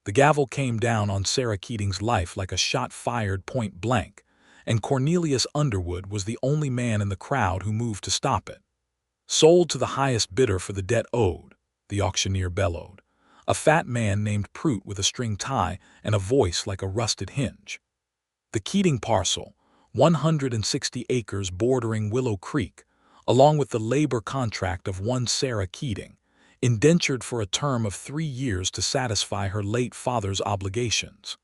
The gavel came down on Sarah Keating's life like a shot fired point blank, and Cornelius Underwood was the only man in the crowd who moved to stop it. "Sold to the highest bidder for the debt owed," the auctioneer bellowed, a fat man named Prout with a string tie and a voice like a rusted hinge. The Keating parcel, 160 acres bordering Willow Creek, along with the labor contract of one Sarah Keating, indentured for a term of 3 years to satisfy her late father's obligations.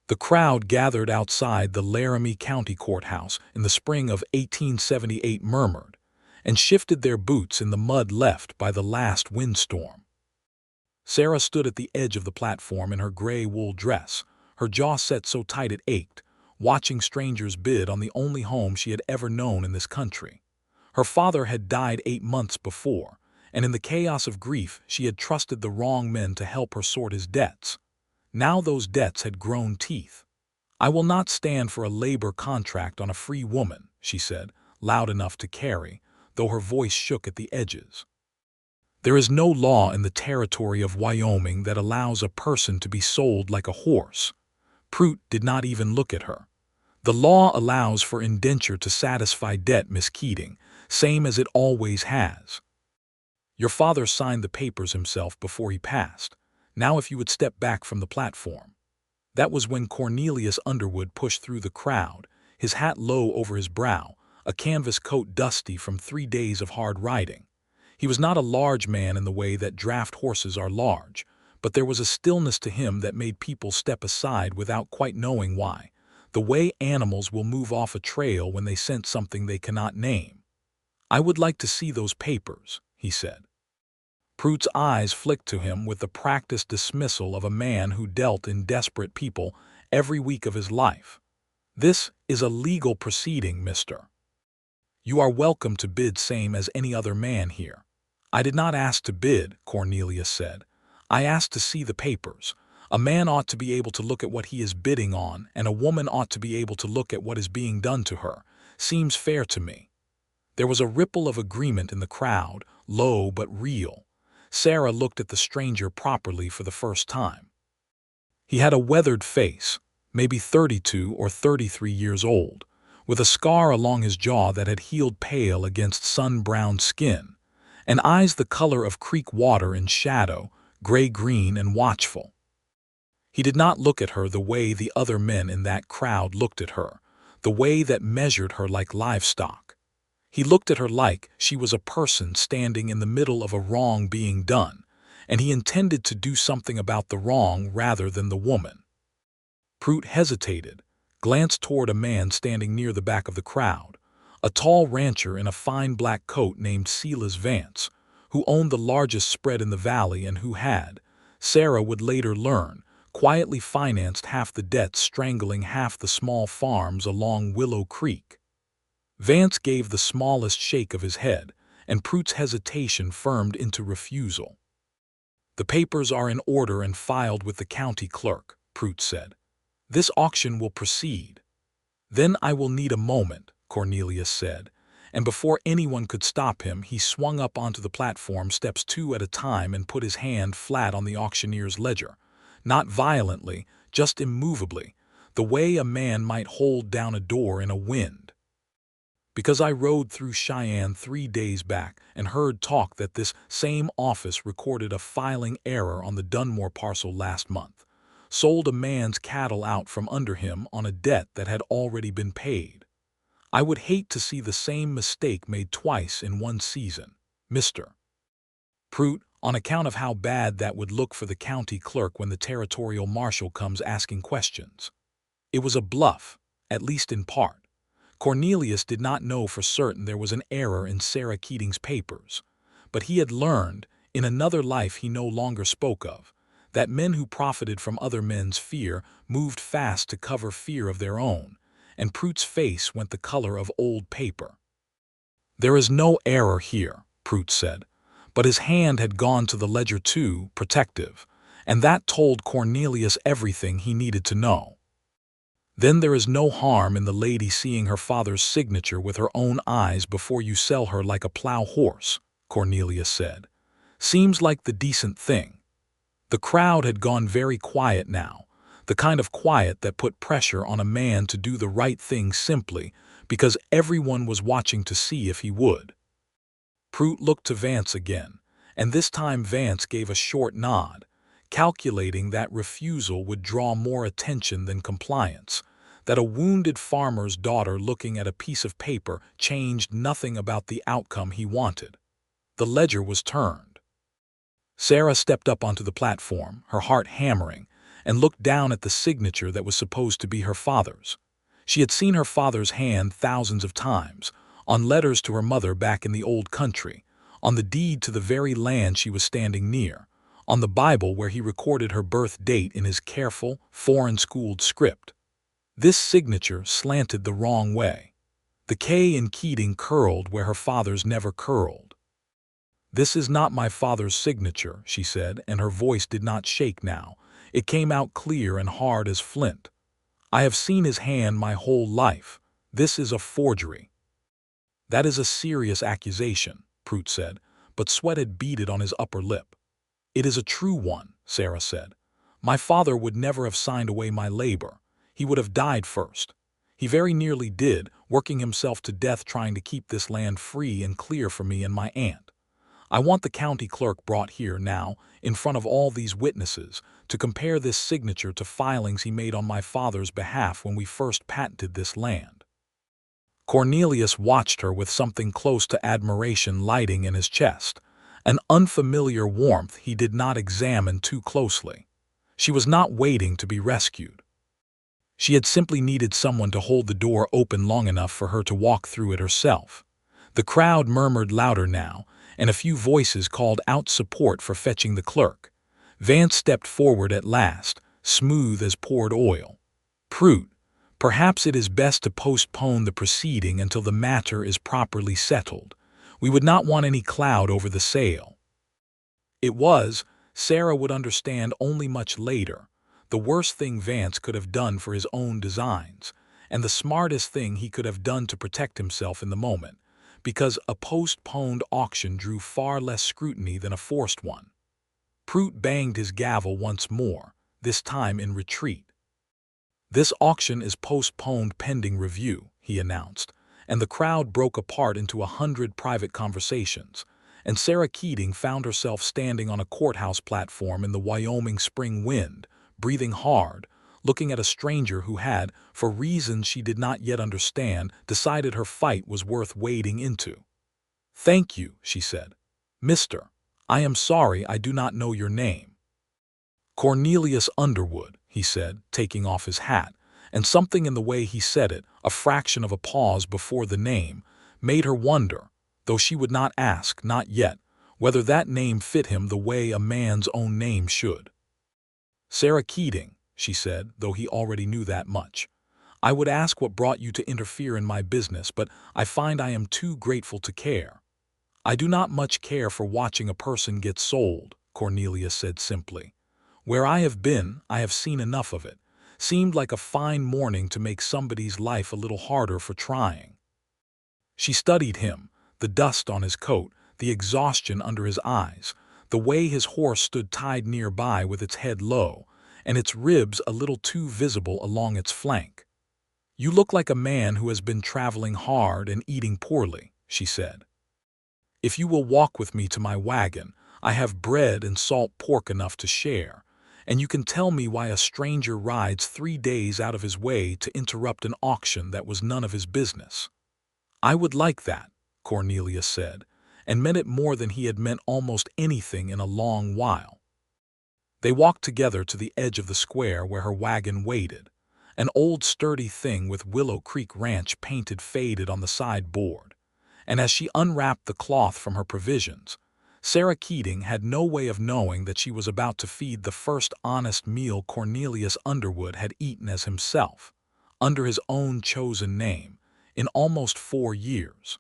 The crowd gathered outside the Laramie County Courthouse in the spring of 1878 murmured, and shifted their boots in the mud left by the last windstorm. Sarah stood at the edge of the platform in her gray wool dress, her jaw set so tight it ached, watching strangers bid on the only home she had ever known in this country. Her father had died 8 months before, and in the chaos of grief she had trusted the wrong men to help her sort his debts. Now those debts had grown teeth. "I will not stand for a labor contract on a free woman," she said, loud enough to carry, though her voice shook at the edges. "There is no law in the territory of Wyoming that allows a person to be sold like a horse." Prout did not even look at her. "The law allows for indenture to satisfy debt, Miss Keating, same as it always has. Your father signed the papers himself before he passed. Now if you would step back from the platform." That was when Cornelius Underwood pushed through the crowd, his hat low over his brow, a canvas coat dusty from 3 days of hard riding. He was not a large man in the way that draft horses are large, but there was a stillness to him that made people step aside without quite knowing why, the way animals will move off a trail when they scent something they cannot name. "I would like to see those papers," he said. Prout's eyes flicked to him with the practiced dismissal of a man who dealt in desperate people every week of his life. "This is a legal proceeding, mister. You are welcome to bid same as any other man here." "I did not ask to bid," Cornelius said. "I asked to see the papers. A man ought to be able to look at what he is bidding on, and a woman ought to be able to look at what is being done to her. Seems fair to me." There was a ripple of agreement in the crowd, low but real. Sarah looked at the stranger properly for the first time. He had a weathered face, maybe 32 or 33 years old, with a scar along his jaw that had healed pale against sun-browned skin, and eyes the color of creek water in shadow, gray-green and watchful. He did not look at her the way the other men in that crowd looked at her, the way that measured her like livestock. He looked at her like she was a person standing in the middle of a wrong being done, and he intended to do something about the wrong rather than the woman. Prout hesitated, glanced toward a man standing near the back of the crowd, a tall rancher in a fine black coat named Silas Vance, who owned the largest spread in the valley and who had, Sarah would later learn, quietly financed half the debts strangling half the small farms along Willow Creek. Vance gave the smallest shake of his head, and Prout's hesitation firmed into refusal. "The papers are in order and filed with the county clerk," Prout said. "This auction will proceed." "Then I will need a moment," Cornelius said, and before anyone could stop him he swung up onto the platform steps 2 at a time and put his hand flat on the auctioneer's ledger, not violently, just immovably, the way a man might hold down a door in a wind. "Because I rode through Cheyenne 3 days back and heard talk that this same office recorded a filing error on the Dunmore parcel last month, sold a man's cattle out from under him on a debt that had already been paid. I would hate to see the same mistake made twice in one season, Mr. Prout, on account of how bad that would look for the county clerk when the territorial marshal comes asking questions." It was a bluff, at least in part. Cornelius did not know for certain there was an error in Sarah Keating's papers, but he had learned, in another life he no longer spoke of, that men who profited from other men's fear moved fast to cover fear of their own, and Prout's face went the color of old paper. "There is no error here," Prout said, but his hand had gone to the ledger too, protective, and that told Cornelius everything he needed to know. "Then there is no harm in the lady seeing her father's signature with her own eyes before you sell her like a plow horse," Cornelius said. "Seems like the decent thing." The crowd had gone very quiet now, the kind of quiet that put pressure on a man to do the right thing simply because everyone was watching to see if he would. Pruitt looked to Vance again, and this time Vance gave a short nod, calculating that refusal would draw more attention than compliance, that a wounded farmer's daughter looking at a piece of paper changed nothing about the outcome he wanted. The ledger was turned. Sarah stepped up onto the platform, her heart hammering, and looked down at the signature that was supposed to be her father's. She had seen her father's hand thousands of times, on letters to her mother back in the old country, on the deed to the very land she was standing near, on the Bible where he recorded her birth date in his careful, foreign-schooled script. This signature slanted the wrong way. The K in Keating curled where her father's never curled. "This is not my father's signature," she said, and her voice did not shake now. It came out clear and hard as flint. "I have seen his hand my whole life. This is a forgery." "That is a serious accusation," Pruitt said, but sweat had beaded on his upper lip. "It is a true one," Sarah said. "My father would never have signed away my labor. He would have died first. He very nearly did, working himself to death trying to keep this land free and clear for me and my aunt. I want the county clerk brought here now, in front of all these witnesses, to compare this signature to filings he made on my father's behalf when we first patented this land." Cornelius watched her with something close to admiration lighting in his chest, an unfamiliar warmth he did not examine too closely. She was not waiting to be rescued. She had simply needed someone to hold the door open long enough for her to walk through it herself. The crowd murmured louder now, and a few voices called out support for fetching the clerk. Vance stepped forward at last, smooth as poured oil. "Pruitt, perhaps it is best to postpone the proceeding until the matter is properly settled. We would not want any cloud over the sale." It was, Sarah would understand only much later, the worst thing Vance could have done for his own designs, and the smartest thing he could have done to protect himself in the moment, because a postponed auction drew far less scrutiny than a forced one. Pruitt banged his gavel once more, this time in retreat. "This auction is postponed pending review," he announced, and the crowd broke apart into 100 private conversations, and Sarah Keating found herself standing on a courthouse platform in the Wyoming spring wind, breathing hard, looking at a stranger who had, for reasons she did not yet understand, decided her fight was worth wading into. "Thank you," she said. "Mister, I am sorry I do not know your name." "Cornelius Underwood," he said, taking off his hat, and something in the way he said it, a fraction of a pause before the name, made her wonder, though she would not ask, not yet, whether that name fit him the way a man's own name should. "Sarah Keating," she said, though he already knew that much. "I would ask what brought you to interfere in my business, but I find I am too grateful to care." "I do not much care for watching a person get sold," Cornelius said simply. "Where I have been, I have seen enough of it. Seemed like a fine morning to make somebody's life a little harder for trying." She studied him, the dust on his coat, the exhaustion under his eyes, the way his horse stood tied nearby with its head low, and its ribs a little too visible along its flank. "You look like a man who has been traveling hard and eating poorly," she said. "If you will walk with me to my wagon, I have bread and salt pork enough to share, and you can tell me why a stranger rides 3 days out of his way to interrupt an auction that was none of his business." "I would like that," Cornelius said, and meant it more than he had meant almost anything in a long while. They walked together to the edge of the square where her wagon waited, an old sturdy thing with Willow Creek Ranch painted faded on the sideboard, and as she unwrapped the cloth from her provisions, Sarah Keating had no way of knowing that she was about to feed the first honest meal Cornelius Underwood had eaten as himself, under his own chosen name, in almost 4 years.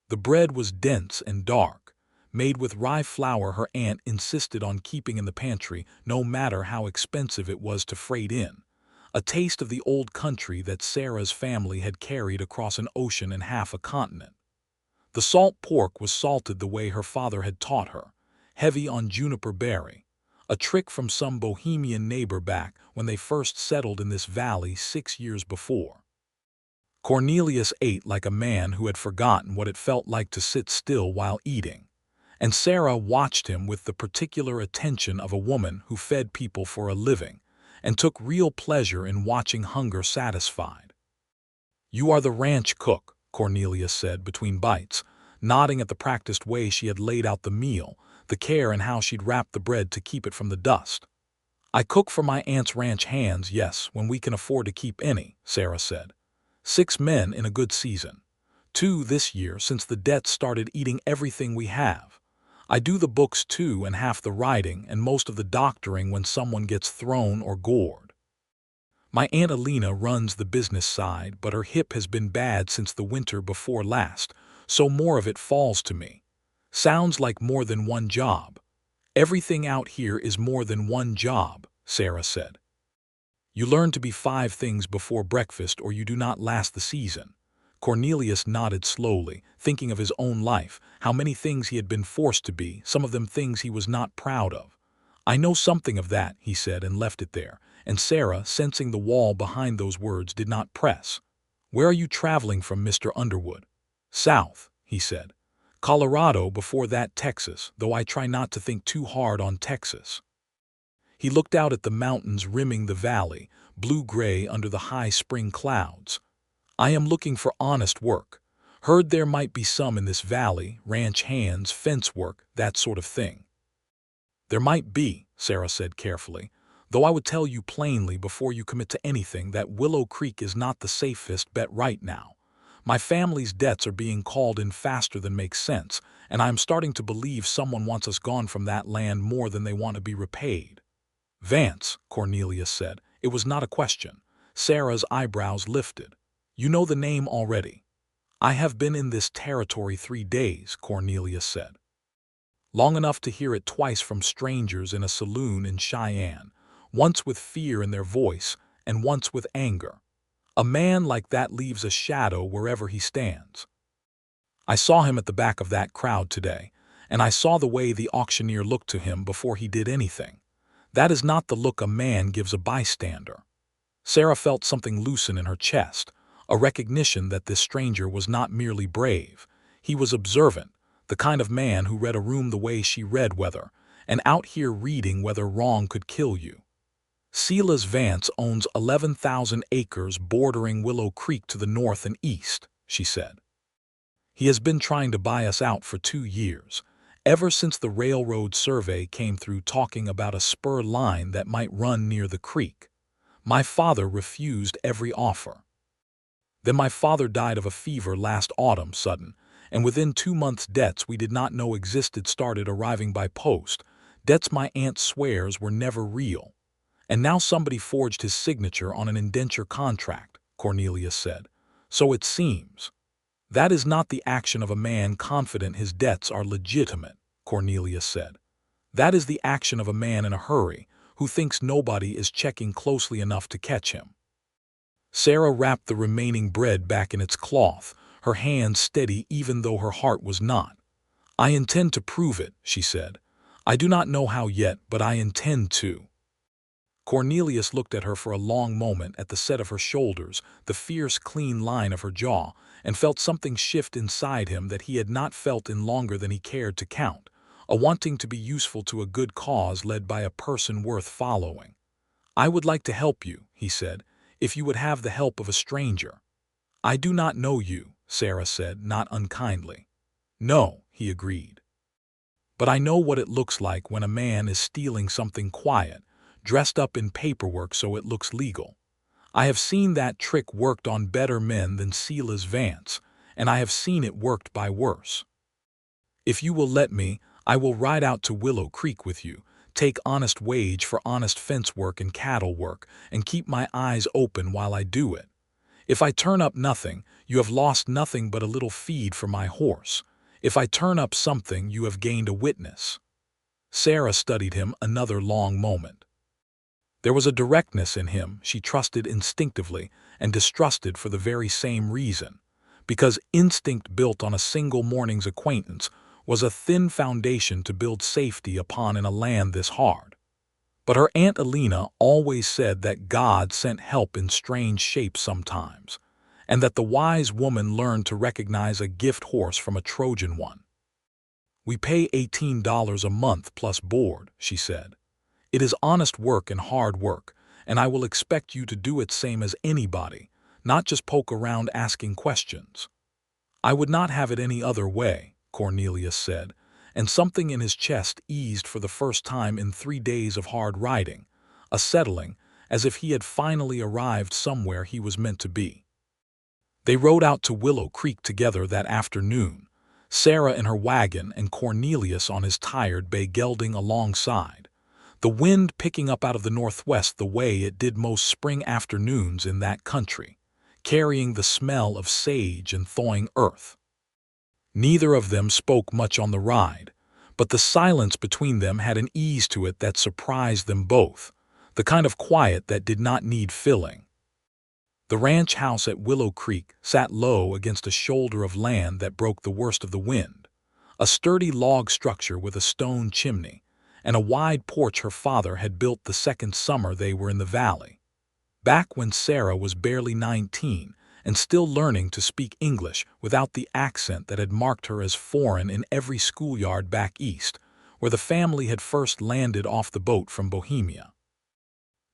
The bread was dense and dark, made with rye flour her aunt insisted on keeping in the pantry no matter how expensive it was to freight in, a taste of the old country that Sarah's family had carried across an ocean and half a continent. The salt pork was salted the way her father had taught her, heavy on juniper berry, a trick from some bohemian neighbor back when they first settled in this valley 6 years before. Cornelius ate like a man who had forgotten what it felt like to sit still while eating, and Sarah watched him with the particular attention of a woman who fed people for a living and took real pleasure in watching hunger satisfied. "You are the ranch cook," Cornelius said between bites, nodding at the practiced way she had laid out the meal, the care and how she'd wrapped the bread to keep it from the dust. "I cook for my aunt's ranch hands, yes, when we can afford to keep any," Sarah said. "6 men in a good season. 2 this year since the debts started eating everything we have. I do the books too and half the writing and most of the doctoring when someone gets thrown or gored. My Aunt Alina runs the business side, but her hip has been bad since the winter before last, so more of it falls to me. Sounds like more than one job." "Everything out here is more than one job," Sarah said. "You learn to be 5 things before breakfast or you do not last the season." Cornelius nodded slowly, thinking of his own life, how many things he had been forced to be, some of them things he was not proud of. "I know something of that," he said, and left it there, and Sarah, sensing the wall behind those words, did not press. "Where are you traveling from, Mr. Underwood?" "South," he said. "Colorado, before that Texas, though I try not to think too hard on Texas." He looked out at the mountains rimming the valley, blue-gray under the high spring clouds. "I am looking for honest work. Heard there might be some in this valley, ranch hands, fence work, that sort of thing." "There might be," Sarah said carefully, "though I would tell you plainly before you commit to anything that Willow Creek is not the safest bet right now. My family's debts are being called in faster than makes sense, and I am starting to believe someone wants us gone from that land more than they want to be repaid." "Vance," Cornelius said. It was not a question. Sarah's eyebrows lifted. "You know the name already." "I have been in this territory 3 days," Cornelius said. "Long enough to hear it twice from strangers in a saloon in Cheyenne, once with fear in their voice and once with anger. A man like that leaves a shadow wherever he stands. I saw him at the back of that crowd today, and I saw the way the auctioneer looked to him before he did anything. That is not the look a man gives a bystander." Sarah felt something loosen in her chest, a recognition that this stranger was not merely brave. He was observant, the kind of man who read a room the way she read weather, and out here reading whether wrong could kill you. "Silas Vance owns 11,000 acres bordering Willow Creek to the north and east," she said. "He has been trying to buy us out for 2 years, ever since the railroad survey came through talking about a spur line that might run near the creek. My father refused every offer. Then my father died of a fever last autumn, sudden, and within 2 months debts we did not know existed started arriving by post, debts my aunt swears were never real. And now somebody forged his signature on an indenture contract," Cornelius said. "So it seems." "That is not the action of a man confident his debts are legitimate," Cornelius said. "That is the action of a man in a hurry, who thinks nobody is checking closely enough to catch him." Sarah wrapped the remaining bread back in its cloth, her hands steady even though her heart was not. "I intend to prove it," she said. "I do not know how yet, but I intend to." Cornelius looked at her for a long moment, at the set of her shoulders, the fierce, clean line of her jaw, and felt something shift inside him that he had not felt in longer than he cared to count, a wanting to be useful to a good cause led by a person worth following. "I would like to help you," he said, "if you would have the help of a stranger." "I do not know you," Sarah said, not unkindly. "No," he agreed. "But I know what it looks like when a man is stealing something quiet, dressed up in paperwork so it looks legal. I have seen that trick worked on better men than Silas Vance, and I have seen it worked by worse. If you will let me, I will ride out to Willow Creek with you, take honest wage for honest fence work and cattle work, and keep my eyes open while I do it. If I turn up nothing, you have lost nothing but a little feed for my horse. If I turn up something, you have gained a witness." Sarah studied him another long moment. There was a directness in him she trusted instinctively and distrusted for the very same reason, because instinct built on a single morning's acquaintance was a thin foundation to build safety upon in a land this hard. But her Aunt Alina always said that God sent help in strange shapes sometimes, and that the wise woman learned to recognize a gift horse from a Trojan one. "We pay $18 a month plus board," she said. "It is honest work and hard work, and I will expect you to do it same as anybody, not just poke around asking questions." "I would not have it any other way," Cornelius said, and something in his chest eased for the first time in 3 days of hard riding, a settling, as if he had finally arrived somewhere he was meant to be. They rode out to Willow Creek together that afternoon, Sarah in her wagon and Cornelius on his tired bay gelding alongside, the wind picking up out of the northwest the way it did most spring afternoons in that country, carrying the smell of sage and thawing earth. Neither of them spoke much on the ride, but the silence between them had an ease to it that surprised them both, the kind of quiet that did not need filling. The ranch house at Willow Creek sat low against a shoulder of land that broke the worst of the wind, a sturdy log structure with a stone chimney, and a wide porch her father had built the second summer they were in the valley. Back when Sarah was barely 19 and still learning to speak English without the accent that had marked her as foreign in every schoolyard back east, where the family had first landed off the boat from Bohemia.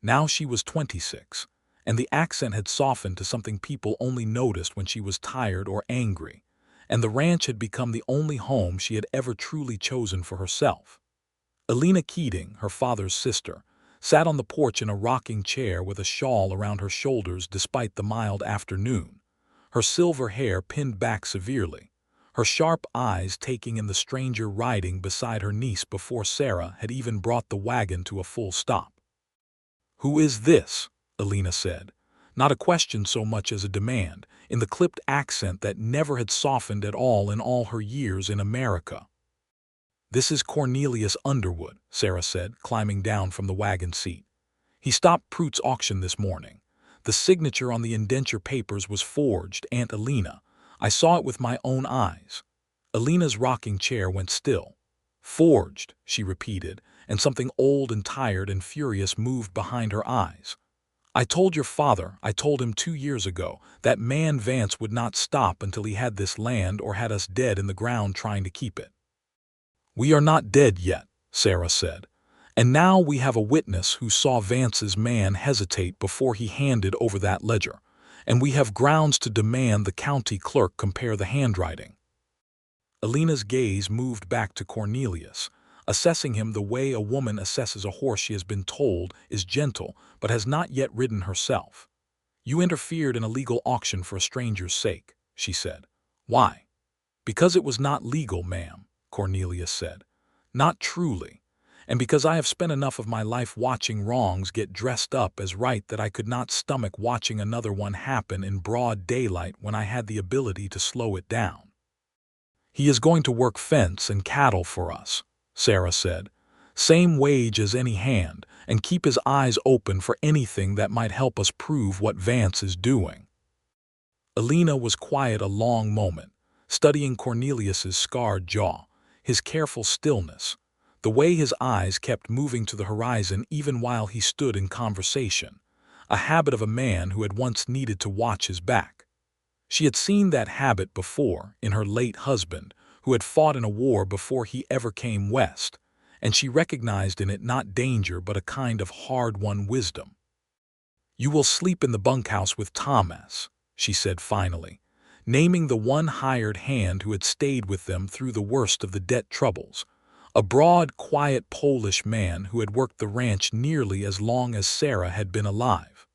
Now she was 26, and the accent had softened to something people only noticed when she was tired or angry, and the ranch had become the only home she had ever truly chosen for herself. Alina Keating, her father's sister, sat on the porch in a rocking chair with a shawl around her shoulders despite the mild afternoon, her silver hair pinned back severely, her sharp eyes taking in the stranger riding beside her niece before Sarah had even brought the wagon to a full stop. "Who is this?" Alina said, not a question so much as a demand, in the clipped accent that never had softened at all in all her years in America. "This is Cornelius Underwood," Sarah said, climbing down from the wagon seat. "He stopped Prute's auction this morning. The signature on the indenture papers was forged, Aunt Alina. I saw it with my own eyes." Alina's rocking chair went still. "Forged," she repeated, and something old and tired and furious moved behind her eyes. "I told your father, I told him 2 years ago, that man Vance would not stop until he had this land or had us dead in the ground trying to keep it." "We are not dead yet," Sarah said, "and now we have a witness who saw Vance's man hesitate before he handed over that ledger, and we have grounds to demand the county clerk compare the handwriting." Alina's gaze moved back to Cornelius, assessing him the way a woman assesses a horse she has been told is gentle but has not yet ridden herself. "You interfered in a legal auction for a stranger's sake," she said. "Why?" "Because it was not legal, ma'am," Cornelius said. "Not truly. And because I have spent enough of my life watching wrongs get dressed up as right that I could not stomach watching another one happen in broad daylight when I had the ability to slow it down." "He is going to work fence and cattle for us," Sarah said. "Same wage as any hand, and keep his eyes open for anything that might help us prove what Vance is doing." Alina was quiet a long moment, studying Cornelius's scarred jaw, his careful stillness, the way his eyes kept moving to the horizon even while he stood in conversation, a habit of a man who had once needed to watch his back. She had seen that habit before in her late husband, who had fought in a war before he ever came west, and she recognized in it not danger but a kind of hard-won wisdom. "You will sleep in the bunkhouse with Thomas," she said finally, naming the one hired hand who had stayed with them through the worst of the debt troubles, a broad, quiet Polish man who had worked the ranch nearly as long as Sarah had been alive.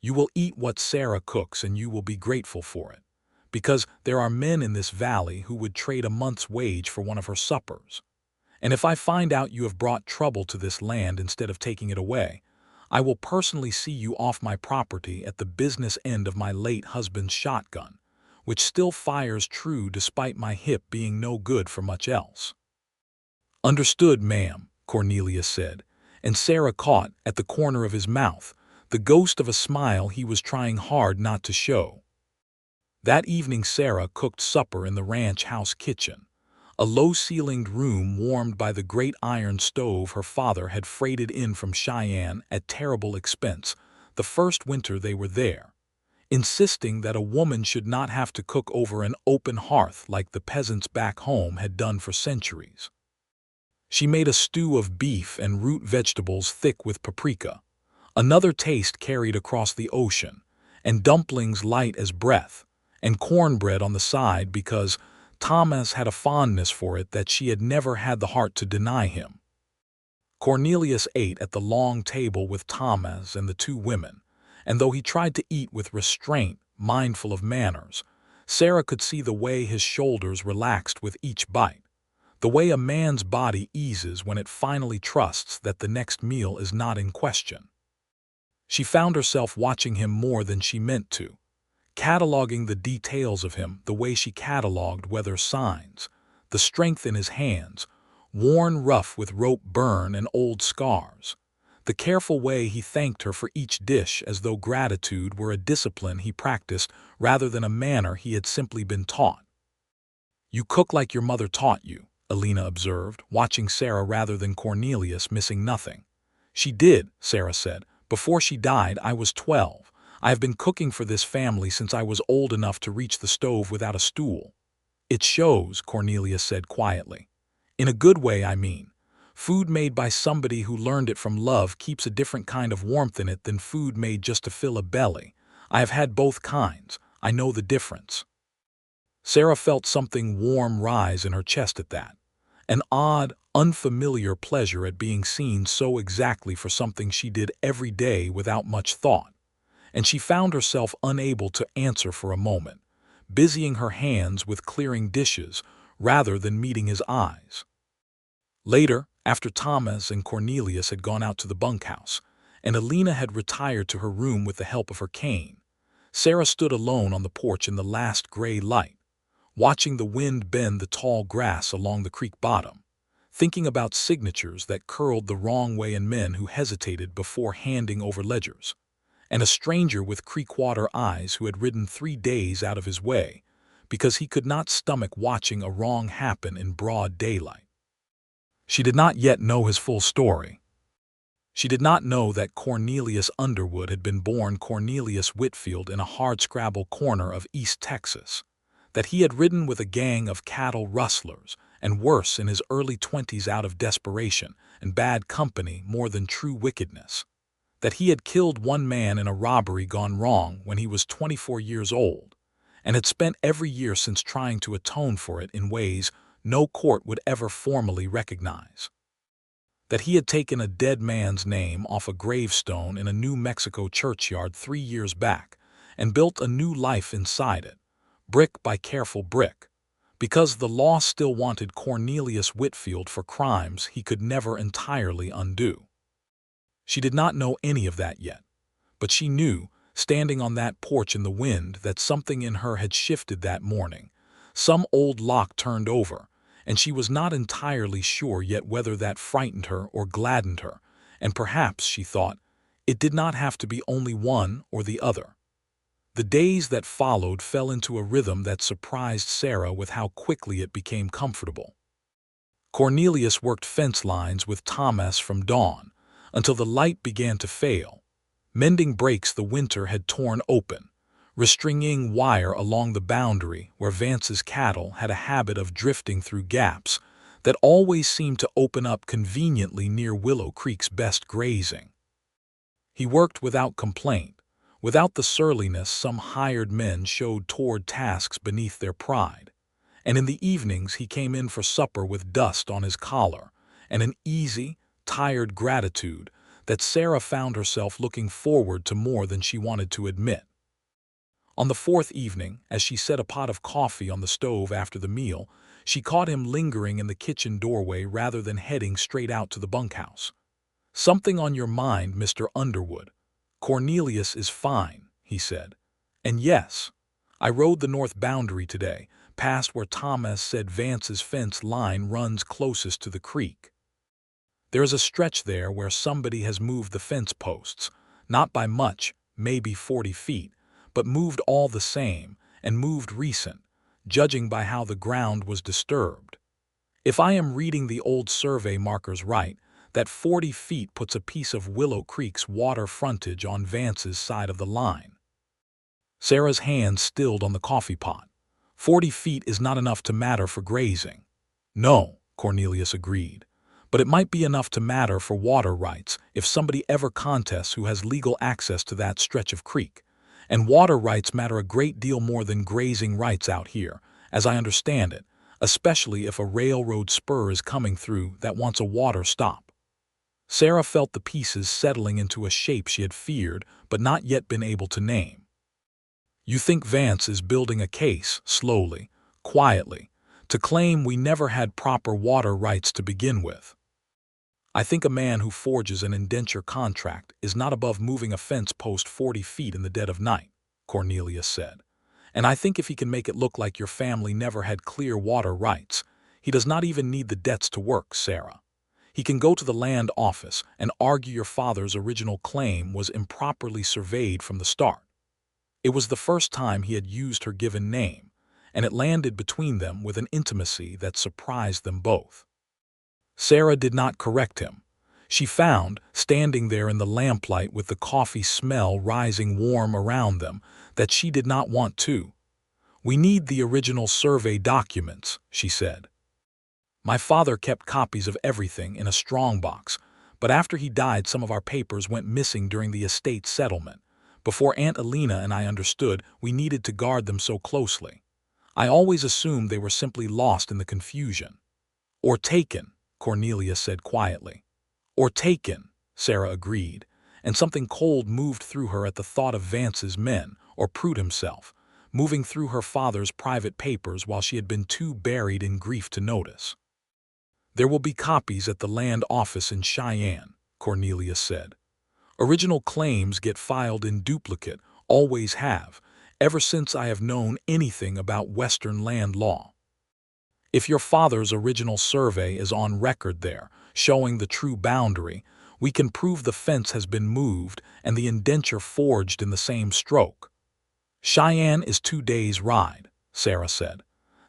"You will eat what Sarah cooks and you will be grateful for it, because there are men in this valley who would trade a month's wage for one of her suppers. And if I find out you have brought trouble to this land instead of taking it away, I will personally see you off my property at the business end of my late husband's shotgun, which still fires true despite my hip being no good for much else." "Understood, ma'am," Cornelius said, and Sarah caught, at the corner of his mouth, the ghost of a smile he was trying hard not to show. That evening Sarah cooked supper in the ranch house kitchen, a low-ceilinged room warmed by the great iron stove her father had freighted in from Cheyenne at terrible expense the first winter they were there, insisting that a woman should not have to cook over an open hearth like the peasants back home had done for centuries. She made a stew of beef and root vegetables thick with paprika, another taste carried across the ocean, and dumplings light as breath, and cornbread on the side because Thomas had a fondness for it that she had never had the heart to deny him. Cornelius ate at the long table with Thomas and the two women, and though he tried to eat with restraint, mindful of manners, Sarah could see the way his shoulders relaxed with each bite, the way a man's body eases when it finally trusts that the next meal is not in question. She found herself watching him more than she meant to, cataloging the details of him the way she cataloged weather signs, the strength in his hands, worn rough with rope burn and old scars, the careful way he thanked her for each dish as though gratitude were a discipline he practiced rather than a manner he had simply been taught. "You cook like your mother taught you," Alina observed, watching Sarah rather than Cornelius, missing nothing. "She did," Sarah said. "Before she died, I was 12. I have been cooking for this family since I was old enough to reach the stove without a stool." "It shows," Cornelius said quietly. "In a good way, I mean. Food made by somebody who learned it from love keeps a different kind of warmth in it than food made just to fill a belly. I have had both kinds. I know the difference." Sarah felt something warm rise in her chest at that, an odd, unfamiliar pleasure at being seen so exactly for something she did every day without much thought, and she found herself unable to answer for a moment, busying her hands with clearing dishes rather than meeting his eyes. Later, after Thomas and Cornelius had gone out to the bunkhouse, and Alina had retired to her room with the help of her cane, Sarah stood alone on the porch in the last gray light, watching the wind bend the tall grass along the creek bottom, thinking about signatures that curled the wrong way in men who hesitated before handing over ledgers, and a stranger with creekwater eyes who had ridden 3 days out of his way because he could not stomach watching a wrong happen in broad daylight. She did not yet know his full story. She did not know that Cornelius Underwood had been born Cornelius Whitfield in a hardscrabble corner of East Texas, that he had ridden with a gang of cattle rustlers, and worse in his early 20s out of desperation and bad company more than true wickedness, that he had killed one man in a robbery gone wrong when he was 24 years old, and had spent every year since trying to atone for it in ways no court would ever formally recognize. That he had taken a dead man's name off a gravestone in a New Mexico churchyard 3 years back and built a new life inside it, brick by careful brick, because the law still wanted Cornelius Whitfield for crimes he could never entirely undo. She did not know any of that yet, but she knew, standing on that porch in the wind, that something in her had shifted that morning. Some old lock turned over, and she was not entirely sure yet whether that frightened her or gladdened her, and perhaps, she thought, it did not have to be only one or the other. The days that followed fell into a rhythm that surprised Sarah with how quickly it became comfortable. Cornelius worked fence lines with Thomas from dawn until the light began to fail, mending breaks the winter had torn open, restringing wire along the boundary where Vance's cattle had a habit of drifting through gaps that always seemed to open up conveniently near Willow Creek's best grazing. He worked without complaint, without the surliness some hired men showed toward tasks beneath their pride, and in the evenings he came in for supper with dust on his collar and an easy, tired gratitude that Sarah found herself looking forward to more than she wanted to admit. On the 4th evening, as she set a pot of coffee on the stove after the meal, she caught him lingering in the kitchen doorway rather than heading straight out to the bunkhouse. "Something on your mind, Mr. Underwood. Cornelius is fine," he said. "And yes, I rode the north boundary today, past where Thomas said Vance's fence line runs closest to the creek. There is a stretch there where somebody has moved the fence posts, not by much, maybe 40 feet, but moved all the same, and moved recent, judging by how the ground was disturbed. If I am reading the old survey markers right, that 40 feet puts a piece of Willow Creek's water frontage on Vance's side of the line. Sarah's hand stilled on the coffee pot. 40 feet is not enough to matter for grazing. No, Cornelius agreed. But it might be enough to matter for water rights if somebody ever contests who has legal access to that stretch of creek. And water rights matter a great deal more than grazing rights out here, as I understand it, especially if a railroad spur is coming through that wants a water stop. Sarah felt the pieces settling into a shape she had feared but not yet been able to name. You think Vance is building a case, slowly, quietly, to claim we never had proper water rights to begin with. I think a man who forges an indenture contract is not above moving a fence post 40 feet in the dead of night, Cornelius said. And I think if he can make it look like your family never had clear water rights, he does not even need the debts to work, Sarah. He can go to the land office and argue your father's original claim was improperly surveyed from the start. It was the first time he had used her given name, and it landed between them with an intimacy that surprised them both. Sarah did not correct him. She found, standing there in the lamplight with the coffee smell rising warm around them, that she did not want to. We need the original survey documents, she said. My father kept copies of everything in a strongbox, but after he died some of our papers went missing during the estate settlement. Before Aunt Alina and I understood we needed to guard them so closely. I always assumed they were simply lost in the confusion. Or taken, Cornelius said quietly. Or taken, Sarah agreed, and something cold moved through her at the thought of Vance's men, or Prude himself, moving through her father's private papers while she had been too buried in grief to notice. There will be copies at the land office in Cheyenne, Cornelius said. Original claims get filed in duplicate, always have, ever since I have known anything about Western land law. If your father's original survey is on record there, showing the true boundary, we can prove the fence has been moved and the indenture forged in the same stroke. Cheyenne is 2 days' ride, Sarah said.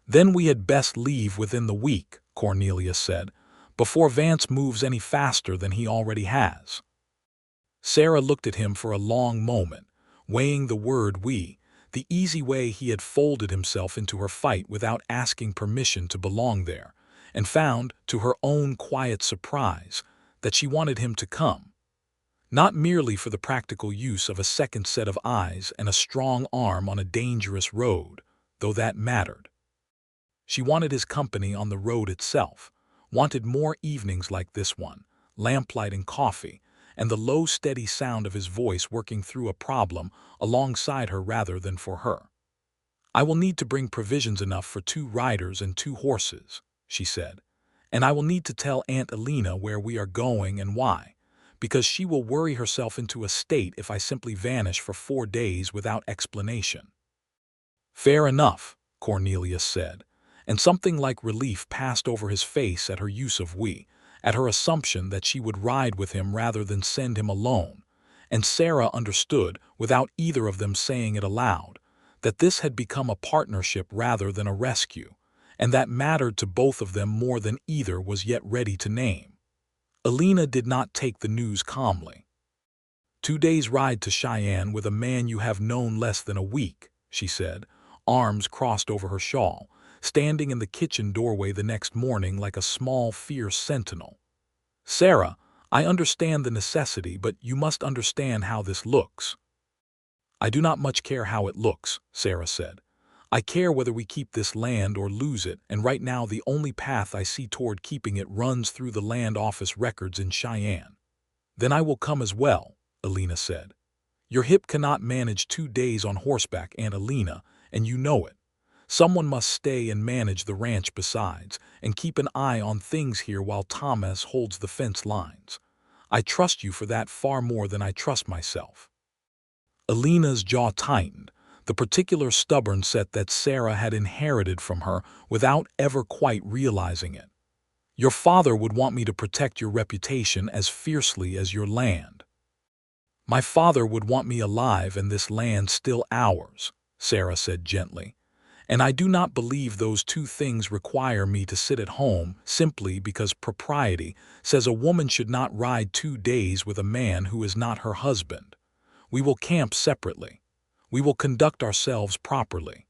Then we had best leave within the week, Cornelius said, before Vance moves any faster than he already has. Sarah looked at him for a long moment, weighing the word we, the easy way he had folded himself into her fight without asking permission to belong there, and found, to her own quiet surprise, that she wanted him to come. Not merely for the practical use of a second set of eyes and a strong arm on a dangerous road, though that mattered. She wanted his company on the road itself, wanted more evenings like this one, lamplight and coffee, and the low, steady sound of his voice working through a problem alongside her rather than for her. I will need to bring provisions enough for 2 riders and 2 horses, she said, and I will need to tell Aunt Alina where we are going and why, because she will worry herself into a state if I simply vanish for 4 days without explanation. Fair enough, Cornelius said, and something like relief passed over his face at her use of we, at her assumption that she would ride with him rather than send him alone, and Sarah understood, without either of them saying it aloud, that this had become a partnership rather than a rescue, and that mattered to both of them more than either was yet ready to name. Alina did not take the news calmly. 2 days' ride to Cheyenne with a man you have known less than a week, she said, arms crossed over her shawl, standing in the kitchen doorway the next morning like a small, fierce sentinel. Sarah, I understand the necessity, but you must understand how this looks. I do not much care how it looks, Sarah said. I care whether we keep this land or lose it, and right now the only path I see toward keeping it runs through the land office records in Cheyenne. Then I will come as well, Alina said. Your hip cannot manage 2 days on horseback, Aunt Alina, and you know it. Someone must stay and manage the ranch besides, and keep an eye on things here while Thomas holds the fence lines. I trust you for that far more than I trust myself. Alina's jaw tightened, the particular stubborn set that Sarah had inherited from her without ever quite realizing it. Your father would want me to protect your reputation as fiercely as your land. My father would want me alive and this land still ours, Sarah said gently, And I do not believe those two things require me to sit at home simply because propriety says a woman should not ride 2 days with a man who is not her husband. We will camp separately. We will conduct ourselves properly.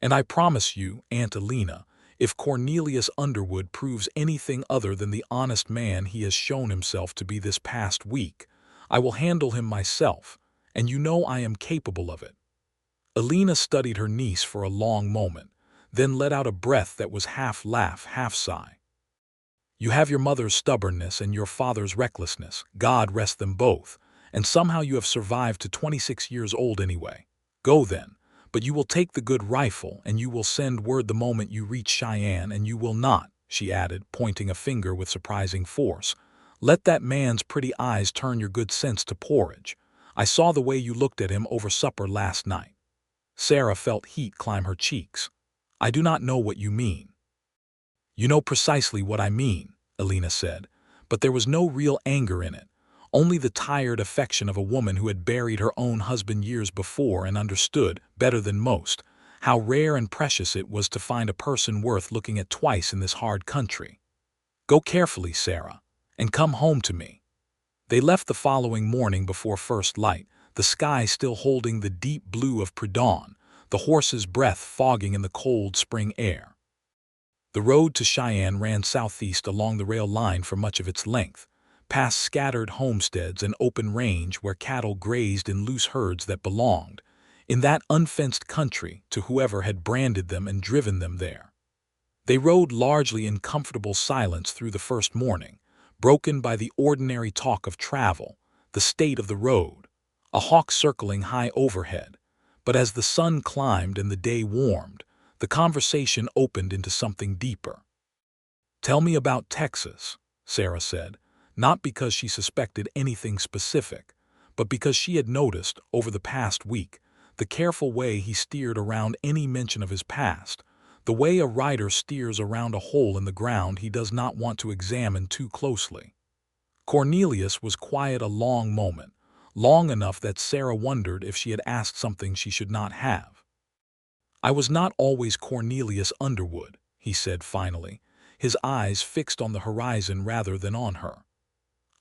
And I promise you, Aunt Alina, if Cornelius Underwood proves anything other than the honest man he has shown himself to be this past week, I will handle him myself, and you know I am capable of it. Alina studied her niece for a long moment, then let out a breath that was half laugh, half sigh. You have your mother's stubbornness and your father's recklessness, God rest them both, and somehow you have survived to 26 years old anyway. Go then, but you will take the good rifle and you will send word the moment you reach Cheyenne, and you will not, she added, pointing a finger with surprising force, let that man's pretty eyes turn your good sense to porridge. I saw the way you looked at him over supper last night. Sarah felt heat climb her cheeks. I do not know what you mean. You know precisely what I mean, Alina said, but there was no real anger in it, only the tired affection of a woman who had buried her own husband years before and understood, better than most, how rare and precious it was to find a person worth looking at twice in this hard country. Go carefully, Sarah, and come home to me. They left the following morning before first light, the sky still holding the deep blue of pre-dawn, the horse's breath fogging in the cold spring air. The road to Cheyenne ran southeast along the rail line for much of its length, past scattered homesteads and open range where cattle grazed in loose herds that belonged, in that unfenced country, to whoever had branded them and driven them there. They rode largely in comfortable silence through the first morning, broken by the ordinary talk of travel, the state of the road, a hawk circling high overhead. But as the sun climbed and the day warmed, the conversation opened into something deeper. Tell me about Texas, Sarah said, not because she suspected anything specific, but because she had noticed, over the past week, the careful way he steered around any mention of his past, the way a rider steers around a hole in the ground he does not want to examine too closely. Cornelius was quiet a long moment, long enough that Sarah wondered if she had asked something she should not have. I was not always Cornelius Underwood, he said finally, his eyes fixed on the horizon rather than on her.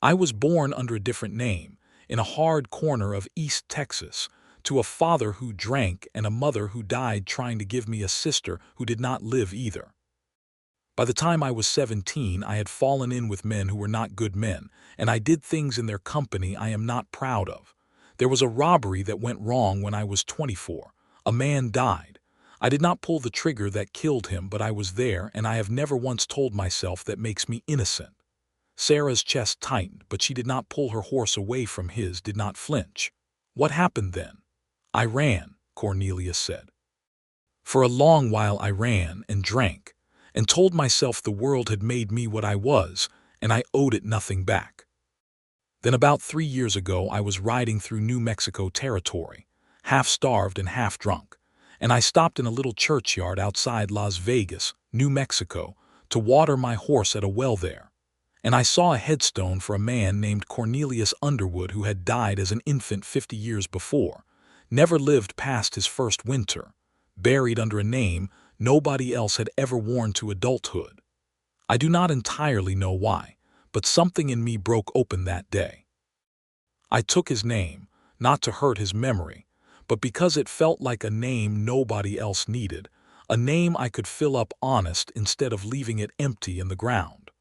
I was born under a different name, in a hard corner of East Texas, to a father who drank and a mother who died trying to give me a sister who did not live either. By the time I was 17, I had fallen in with men who were not good men, and I did things in their company I am not proud of. There was a robbery that went wrong when I was 24. A man died. I did not pull the trigger that killed him, but I was there, and I have never once told myself that makes me innocent. Sarah's chest tightened, but she did not pull her horse away from his, did not flinch. What happened then? I ran, Cornelius said. For a long while I ran and drank, and told myself the world had made me what I was, and I owed it nothing back. Then about 3 years ago I was riding through New Mexico territory, half-starved and half-drunk, and I stopped in a little churchyard outside Las Vegas, New Mexico, to water my horse at a well there. And I saw a headstone for a man named Cornelius Underwood who had died as an infant 50 years before, never lived past his first winter, buried under a name nobody else had ever worn to adulthood. I do not entirely know why, but something in me broke open that day. I took his name, not to hurt his memory, but because it felt like a name nobody else needed, a name I could fill up honest instead of leaving it empty in the ground.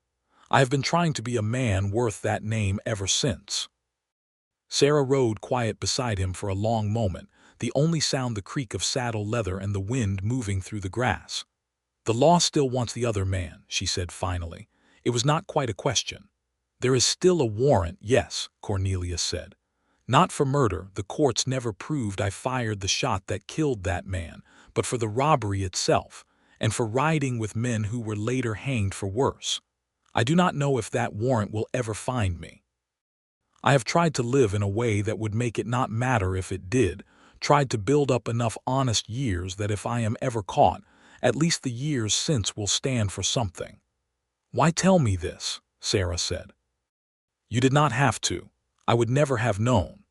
I have been trying to be a man worth that name ever since. Sarah rode quiet beside him for a long moment, the only sound the creak of saddle leather and the wind moving through the grass. The law still wants the other man, she said finally. It was not quite a question. There is still a warrant, yes, Cornelius said. Not for murder, the courts never proved I fired the shot that killed that man, but for the robbery itself, and for riding with men who were later hanged for worse. I do not know if that warrant will ever find me. I have tried to live in a way that would make it not matter if it did, tried to build up enough honest years that if I am ever caught, at least the years since will stand for something. Why tell me this? Sarah said. You did not have to. I would never have known.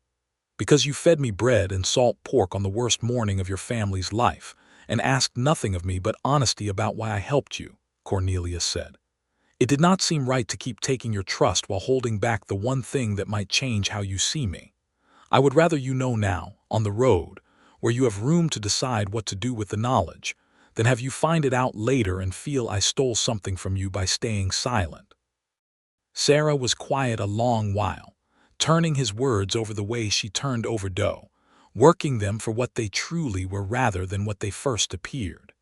Because you fed me bread and salt pork on the worst morning of your family's life, and asked nothing of me but honesty about why I helped you," Cornelius said. "It did not seem right to keep taking your trust while holding back the one thing that might change how you see me. I would rather you know now, on the road, where you have room to decide what to do with the knowledge, than have you find it out later and feel I stole something from you by staying silent." Sarah was quiet a long while, turning his words over the way she turned over dough, working them for what they truly were rather than what they first appeared.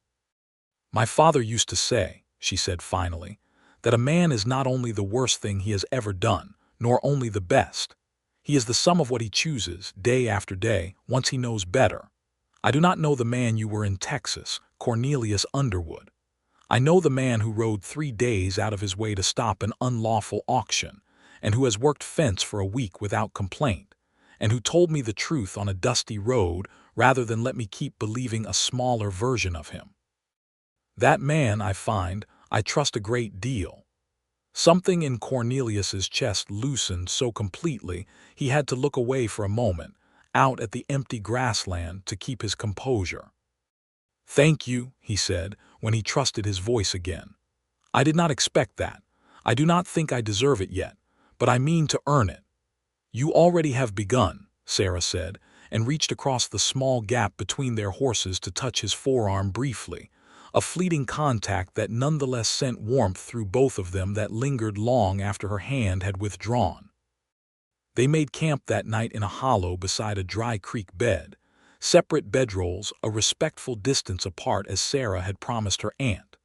"My father used to say," she said finally, "that a man is not only the worst thing he has ever done, nor only the best. He is the sum of what he chooses, day after day, once he knows better. I do not know the man you were in Texas, Cornelius Underwood. I know the man who rode 3 days out of his way to stop an unlawful auction, and who has worked fence for a week without complaint, and who told me the truth on a dusty road rather than let me keep believing a smaller version of him. That man, I find, I trust a great deal." Something in Cornelius's chest loosened so completely he had to look away for a moment, out at the empty grassland, to keep his composure. "Thank you," he said, when he trusted his voice again. "I did not expect that. I do not think I deserve it yet, but I mean to earn it." "You already have begun," Sarah said, and reached across the small gap between their horses to touch his forearm briefly, a fleeting contact that nonetheless sent warmth through both of them that lingered long after her hand had withdrawn. They made camp that night in a hollow beside a dry creek bed, separate bedrolls a respectful distance apart as Sarah had promised her aunt,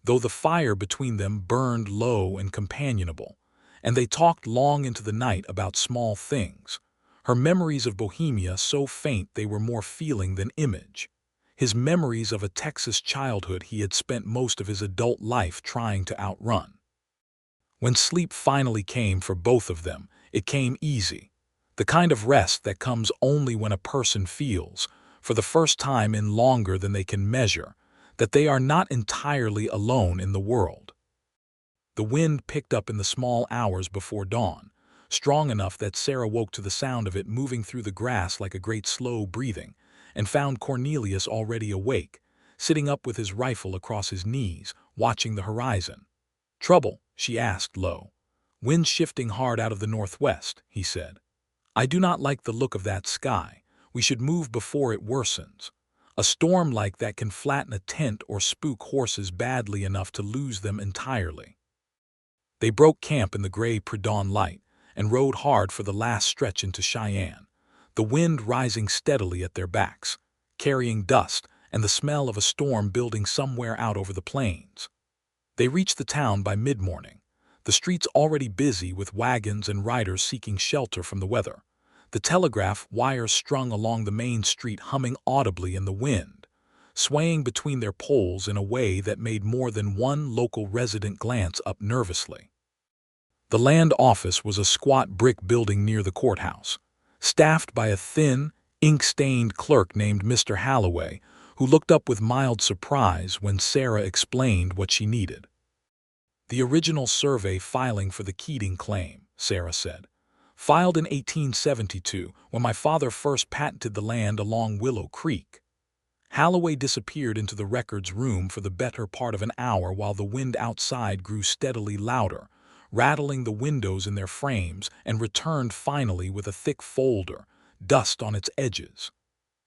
though the fire between them burned low and companionable, and they talked long into the night about small things, her memories of Bohemia so faint they were more feeling than image, his memories of a Texas childhood he had spent most of his adult life trying to outrun. When sleep finally came for both of them, it came easy, the kind of rest that comes only when a person feels, for the first time in longer than they can measure, that they are not entirely alone in the world. The wind picked up in the small hours before dawn, strong enough that Sarah woke to the sound of it moving through the grass like a great slow breathing, and found Cornelius already awake, sitting up with his rifle across his knees, watching the horizon. "Trouble?" she asked low. "Wind shifting hard out of the northwest," he said. "I do not like the look of that sky. We should move before it worsens. A storm like that can flatten a tent or spook horses badly enough to lose them entirely." They broke camp in the gray pre-dawn light and rode hard for the last stretch into Cheyenne, the wind rising steadily at their backs, carrying dust and the smell of a storm building somewhere out over the plains. They reached the town by mid-morning, the streets already busy with wagons and riders seeking shelter from the weather, the telegraph wires strung along the main street humming audibly in the wind, swaying between their poles in a way that made more than one local resident glance up nervously. The land office was a squat brick building near the courthouse, staffed by a thin, ink-stained clerk named Mr. Halloway, who looked up with mild surprise when Sarah explained what she needed. "The original survey filing for the Keating claim," Sarah said. "Filed in 1872, when my father first patented the land along Willow Creek." Halloway disappeared into the records room for the better part of an hour while the wind outside grew steadily louder, rattling the windows in their frames, and returned finally with a thick folder, dust on its edges.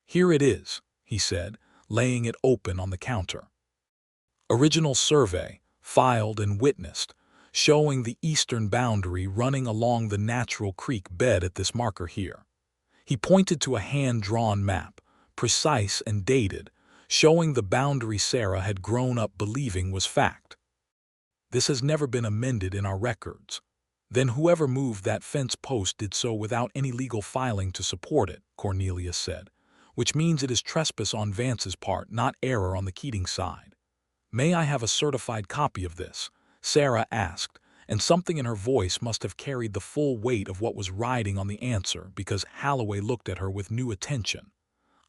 "Here it is," he said, laying it open on the counter. "Original survey, filed and witnessed, showing the eastern boundary running along the natural creek bed at this marker here." He pointed to a hand-drawn map, precise and dated, showing the boundary Sarah had grown up believing was fact. "This has never been amended in our records. Then whoever moved that fence post did so without any legal filing to support it," Cornelius said, "which means it is trespass on Vance's part, not error on the Keating side." "May I have a certified copy of this?" Sarah asked, and something in her voice must have carried the full weight of what was riding on the answer, because Halloway looked at her with new attention.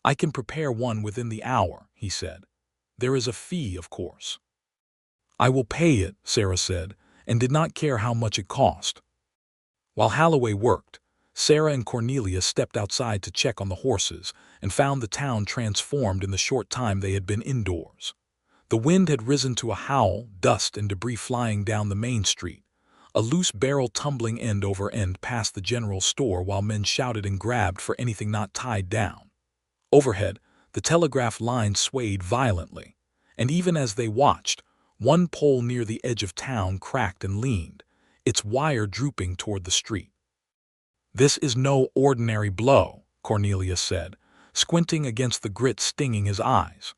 "I can prepare one within the hour," he said. "There is a fee, of course." "I will pay it," Sarah said, and did not care how much it cost. While Halloway worked, Sarah and Cornelia stepped outside to check on the horses and found the town transformed in the short time they had been indoors. The wind had risen to a howl, dust and debris flying down the main street, a loose barrel tumbling end over end past the general store while men shouted and grabbed for anything not tied down. Overhead, the telegraph line swayed violently, and even as they watched, one pole near the edge of town cracked and leaned, its wire drooping toward the street. "This is no ordinary blow," Cornelius said, squinting against the grit stinging his eyes.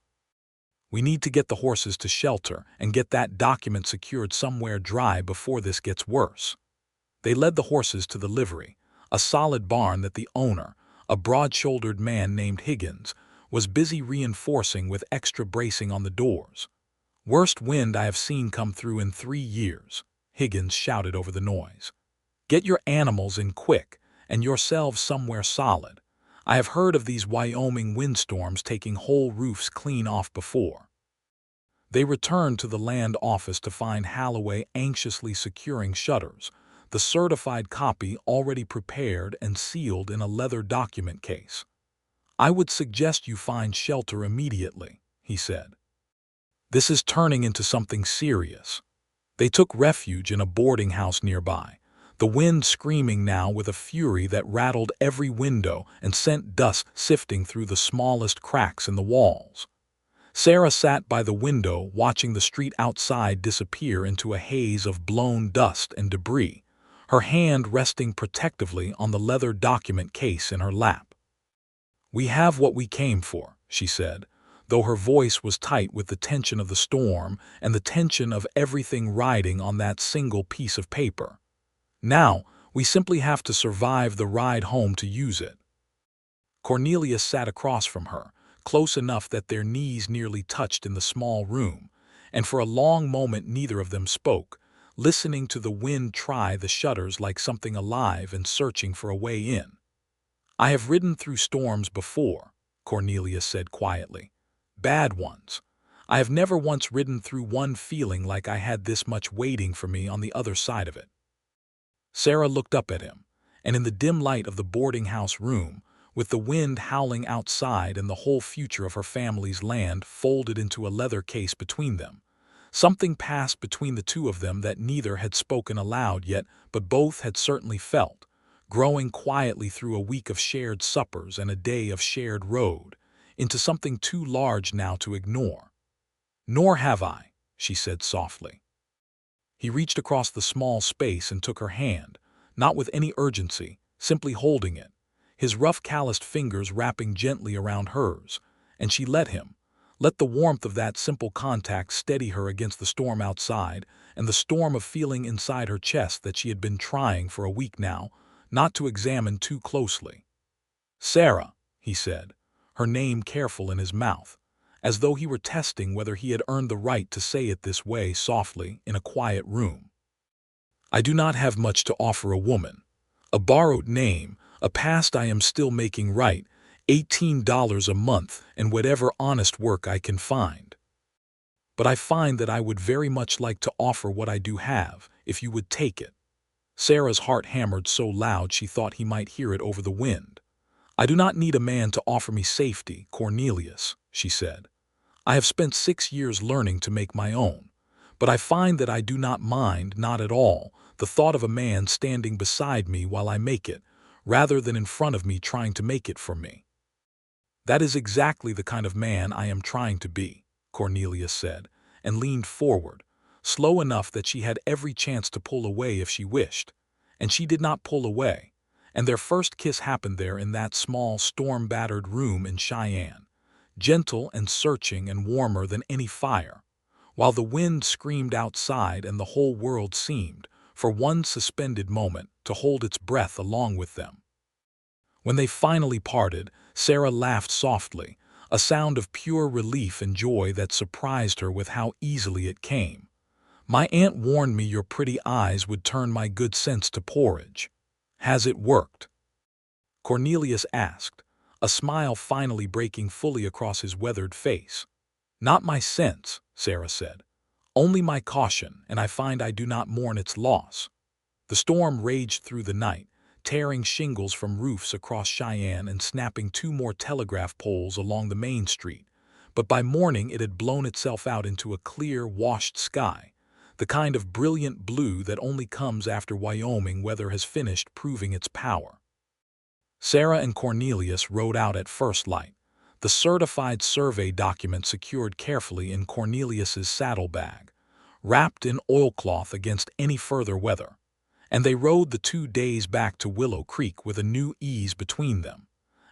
"We need to get the horses to shelter and get that document secured somewhere dry before this gets worse." They led the horses to the livery, a solid barn that the owner, a broad-shouldered man named Higgins, was busy reinforcing with extra bracing on the doors. "Worst wind I have seen come through in 3 years," Higgins shouted over the noise. "Get your animals in quick, and yourselves somewhere solid. I have heard of these Wyoming windstorms taking whole roofs clean off before." They returned to the land office to find Halloway anxiously securing shutters, the certified copy already prepared and sealed in a leather document case. "I would suggest you find shelter immediately," he said. "This is turning into something serious." They took refuge in a boarding house nearby, the wind screaming now with a fury that rattled every window and sent dust sifting through the smallest cracks in the walls. Sarah sat by the window watching the street outside disappear into a haze of blown dust and debris, her hand resting protectively on the leather document case in her lap. "We have what we came for," she said, though her voice was tight with the tension of the storm and the tension of everything riding on that single piece of paper. "Now, we simply have to survive the ride home to use it." Cornelius sat across from her, close enough that their knees nearly touched in the small room, and for a long moment neither of them spoke, listening to the wind try the shutters like something alive and searching for a way in. "I have ridden through storms before," Cornelius said quietly. "Bad ones. I have never once ridden through one feeling like I had this much waiting for me on the other side of it." Sarah looked up at him, and in the dim light of the boarding house room, with the wind howling outside and the whole future of her family's land folded into a leather case between them, something passed between the two of them that neither had spoken aloud yet, but both had certainly felt, growing quietly through a week of shared suppers and a day of shared road, into something too large now to ignore. "Nor have I," she said softly. He reached across the small space and took her hand, not with any urgency, simply holding it, his rough calloused fingers wrapping gently around hers, and she let him, let the warmth of that simple contact steady her against the storm outside and the storm of feeling inside her chest that she had been trying for a week now not to examine too closely. "Sarah," he said, her name careful in his mouth, as though he were testing whether he had earned the right to say it this way softly in a quiet room. "I do not have much to offer a woman. A borrowed name, a past I am still making right, $18 a month, and whatever honest work I can find. But I find that I would very much like to offer what I do have, if you would take it." Sarah's heart hammered so loud she thought he might hear it over the wind. "I do not need a man to offer me safety, Cornelius," she said. "I have spent 6 years learning to make my own, but I find that I do not mind, not at all, the thought of a man standing beside me while I make it, rather than in front of me trying to make it for me." "That is exactly the kind of man I am trying to be," Cornelius said, and leaned forward, slow enough that she had every chance to pull away if she wished, and she did not pull away, and their first kiss happened there in that small storm-battered room in Cheyenne, gentle and searching and warmer than any fire, while the wind screamed outside and the whole world seemed, for one suspended moment, to hold its breath along with them. When they finally parted, Sarah laughed softly, a sound of pure relief and joy that surprised her with how easily it came. "My aunt warned me your pretty eyes would turn my good sense to porridge. Has it worked?" Cornelius asked, a smile finally breaking fully across his weathered face. "Not my sense," Sarah said. "Only my caution, and I find I do not mourn its loss." The storm raged through the night, tearing shingles from roofs across Cheyenne and snapping 2 more telegraph poles along the main street, but by morning it had blown itself out into a clear, washed sky, the kind of brilliant blue that only comes after Wyoming weather has finished proving its power. Sarah and Cornelius rode out at first light, the certified survey document secured carefully in Cornelius's saddlebag, wrapped in oilcloth against any further weather, and they rode the 2 days back to Willow Creek with a new ease between them,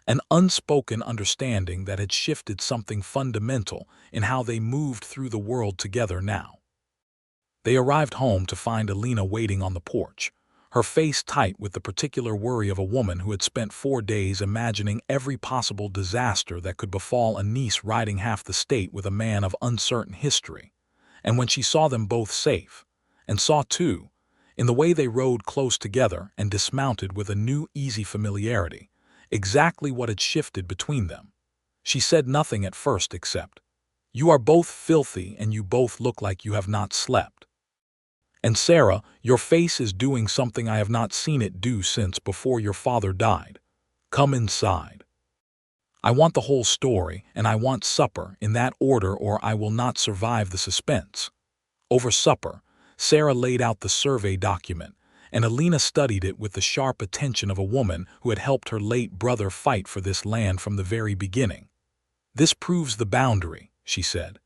an unspoken understanding that had shifted something fundamental in how they moved through the world together now. They arrived home to find Alina waiting on the porch, her face tight with the particular worry of a woman who had spent 4 days imagining every possible disaster that could befall a niece riding half the state with a man of uncertain history. And when she saw them both safe, and saw too, in the way they rode close together and dismounted with a new easy familiarity, exactly what had shifted between them, she said nothing at first except, "You are both filthy and you both look like you have not slept. And Sarah, your face is doing something I have not seen it do since before your father died. Come inside. I want the whole story, and I want supper in that order or I will not survive the suspense." Over supper, Sarah laid out the survey document, and Alina studied it with the sharp attention of a woman who had helped her late brother fight for this land from the very beginning. "This proves the boundary," she said.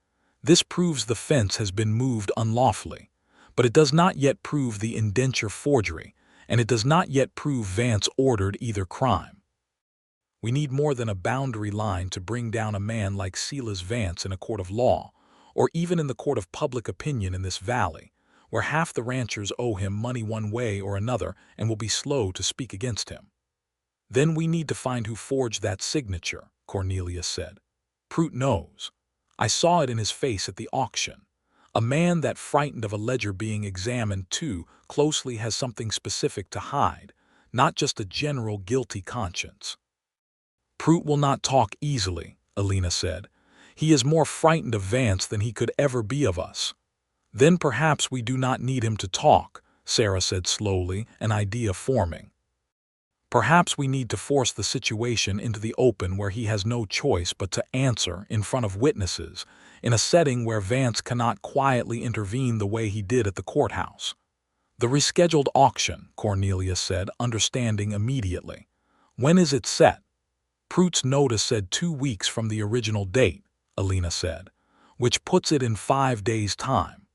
"This proves the fence has been moved unlawfully. But it does not yet prove the indenture forgery, and it does not yet prove Vance ordered either crime. We need more than a boundary line to bring down a man like Silas Vance in a court of law, or even in the court of public opinion in this valley, where half the ranchers owe him money one way or another and will be slow to speak against him. Then we need to find who forged that signature," Cornelius said. "Prout knows. I saw it in his face at the auction. A man that frightened of a ledger being examined too closely has something specific to hide, not just a general guilty conscience." "Prout will not talk easily," Alina said. "He is more frightened of Vance than he could ever be of us." "Then perhaps we do not need him to talk," Sarah said slowly, an idea forming. "Perhaps we need to force the situation into the open where he has no choice but to answer in front of witnesses, in a setting where Vance cannot quietly intervene the way he did at the courthouse." "The rescheduled auction," Cornelius said, understanding immediately. "When is it set?" "Prout's notice said 2 weeks from the original date," Alina said, "which puts it in 5 days' time."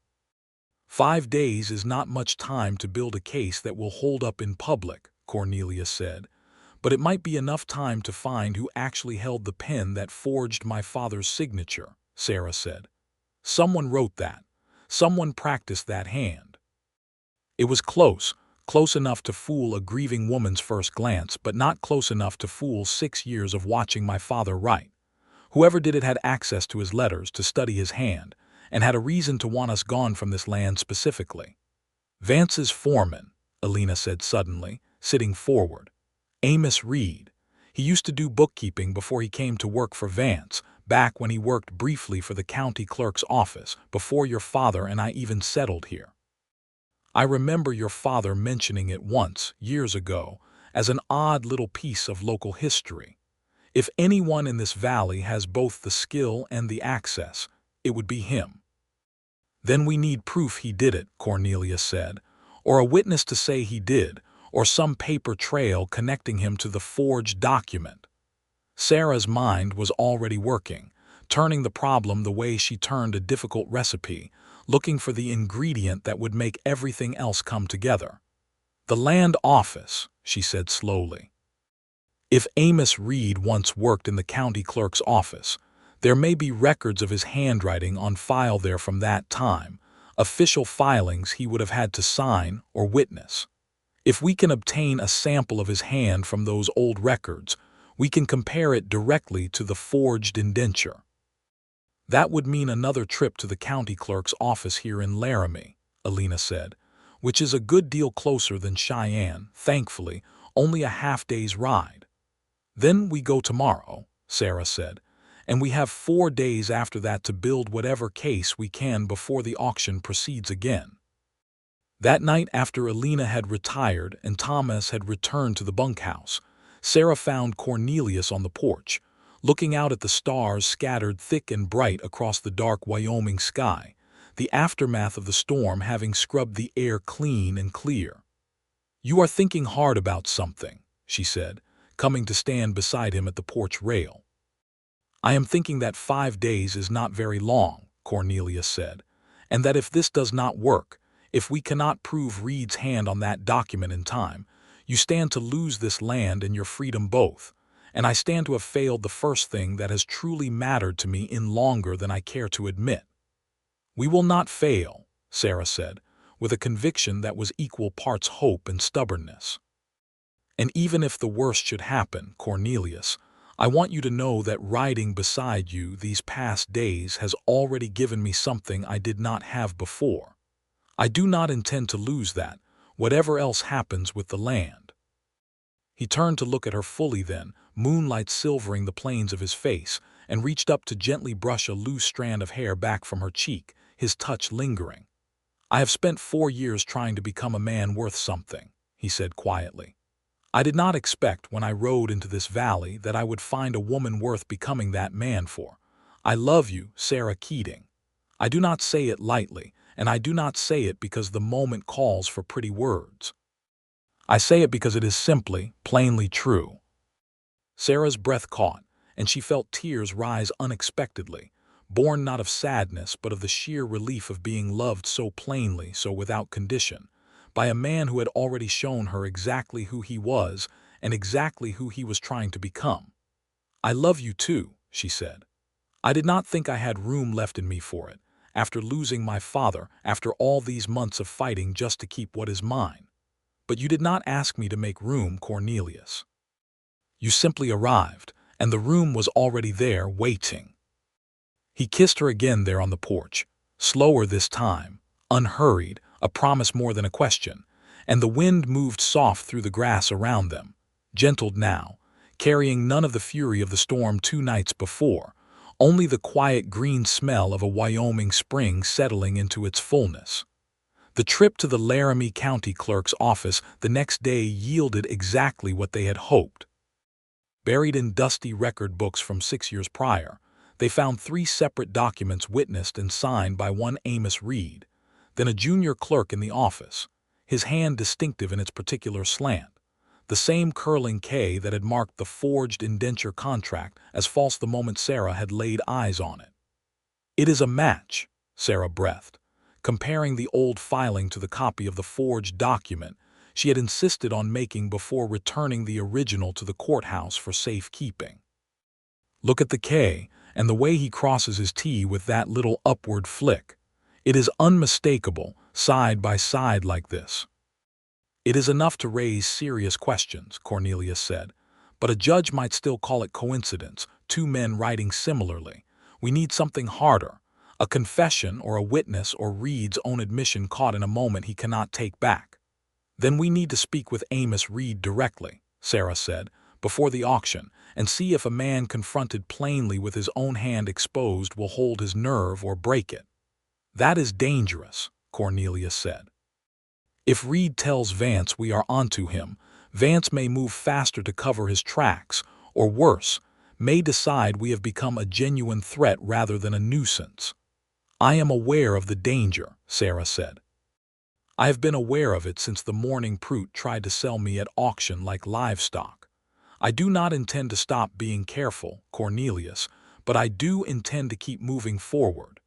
5 days is not much time to build a case that will hold up in public," Cornelius said, "but it might be enough time to find who actually held the pen that forged my father's signature," Sarah said. "Someone wrote that. Someone practiced that hand." It was close enough to fool a grieving woman's first glance, but not close enough to fool 6 years of watching my father write. Whoever did it had access to his letters to study his hand, and had a reason to want us gone from this land specifically. "Vance's foreman," Alina said suddenly, sitting forward. "Amos Reed. He used to do bookkeeping before he came to work for Vance, back when he worked briefly for the county clerk's office, before your father and I even settled here. I remember your father mentioning it once, years ago, as an odd little piece of local history. If anyone in this valley has both the skill and the access, it would be him." "Then we need proof he did it," Cornelius said, "or a witness to say he did, or some paper trail connecting him to the forged document." Sarah's mind was already working, turning the problem the way she turned a difficult recipe, looking for the ingredient that would make everything else come together. "The land office," she said slowly. "If Amos Reed once worked in the county clerk's office, there may be records of his handwriting on file there from that time, official filings he would have had to sign or witness. If we can obtain a sample of his hand from those old records, we can compare it directly to the forged indenture." "That would mean another trip to the county clerk's office here in Laramie," Alina said, "which is a good deal closer than Cheyenne, thankfully, only a half-day's ride." "Then we go tomorrow," Sarah said, "and we have 4 days after that to build whatever case we can before the auction proceeds again." That night, after Alina had retired and Thomas had returned to the bunkhouse, Sarah found Cornelius on the porch, looking out at the stars scattered thick and bright across the dark Wyoming sky, the aftermath of the storm having scrubbed the air clean and clear. "You are thinking hard about something," she said, coming to stand beside him at the porch rail. "I am thinking that 5 days is not very long," Cornelius said, "and that if this does not work, if we cannot prove Reed's hand on that document in time, you stand to lose this land and your freedom both, and I stand to have failed the first thing that has truly mattered to me in longer than I care to admit." "We will not fail," Sarah said, with a conviction that was equal parts hope and stubbornness. "And even if the worst should happen, Cornelius, I want you to know that riding beside you these past days has already given me something I did not have before. I do not intend to lose that, whatever else happens with the land." He turned to look at her fully then, moonlight silvering the planes of his face, and reached up to gently brush a loose strand of hair back from her cheek, his touch lingering. "I have spent 4 years trying to become a man worth something," he said quietly. "I did not expect when I rode into this valley that I would find a woman worth becoming that man for. I love you, Sarah Keating. I do not say it lightly, and I do not say it because the moment calls for pretty words. I say it because it is simply, plainly true." Sarah's breath caught, and she felt tears rise unexpectedly, born not of sadness but of the sheer relief of being loved so plainly, so without condition, by a man who had already shown her exactly who he was and exactly who he was trying to become. "I love you too," she said. "I did not think I had room left in me for it, after losing my father, after all these months of fighting just to keep what is mine. But you did not ask me to make room, Cornelius. You simply arrived, and the room was already there, waiting." He kissed her again there on the porch, slower this time, unhurried, a promise more than a question, and the wind moved soft through the grass around them, gentled now, carrying none of the fury of the storm 2 nights before, only the quiet green smell of a Wyoming spring settling into its fullness. The trip to the Laramie County Clerk's office the next day yielded exactly what they had hoped. Buried in dusty record books from 6 years prior, they found 3 separate documents witnessed and signed by one Amos Reed, then a junior clerk in the office, his hand distinctive in its particular slant, the same curling K that had marked the forged indenture contract as false the moment Sarah had laid eyes on it. "It is a match," Sarah breathed, comparing the old filing to the copy of the forged document she had insisted on making before returning the original to the courthouse for safekeeping. "Look at the K, and the way he crosses his T with that little upward flick. It is unmistakable, side by side like this." "It is enough to raise serious questions," Cornelius said, "but a judge might still call it coincidence, 2 men writing similarly. We need something harder, a confession or a witness or Reed's own admission caught in a moment he cannot take back." "Then we need to speak with Amos Reed directly," Sarah said, "before the auction, and see if a man confronted plainly with his own hand exposed will hold his nerve or break it." "That is dangerous," Cornelius said. "If Reed tells Vance we are onto him, Vance may move faster to cover his tracks, or worse, may decide we have become a genuine threat rather than a nuisance." "I am aware of the danger," Sarah said. "I have been aware of it since the morning Prout tried to sell me at auction like livestock. I do not intend to stop being careful, Cornelius, but I do intend to keep moving forward.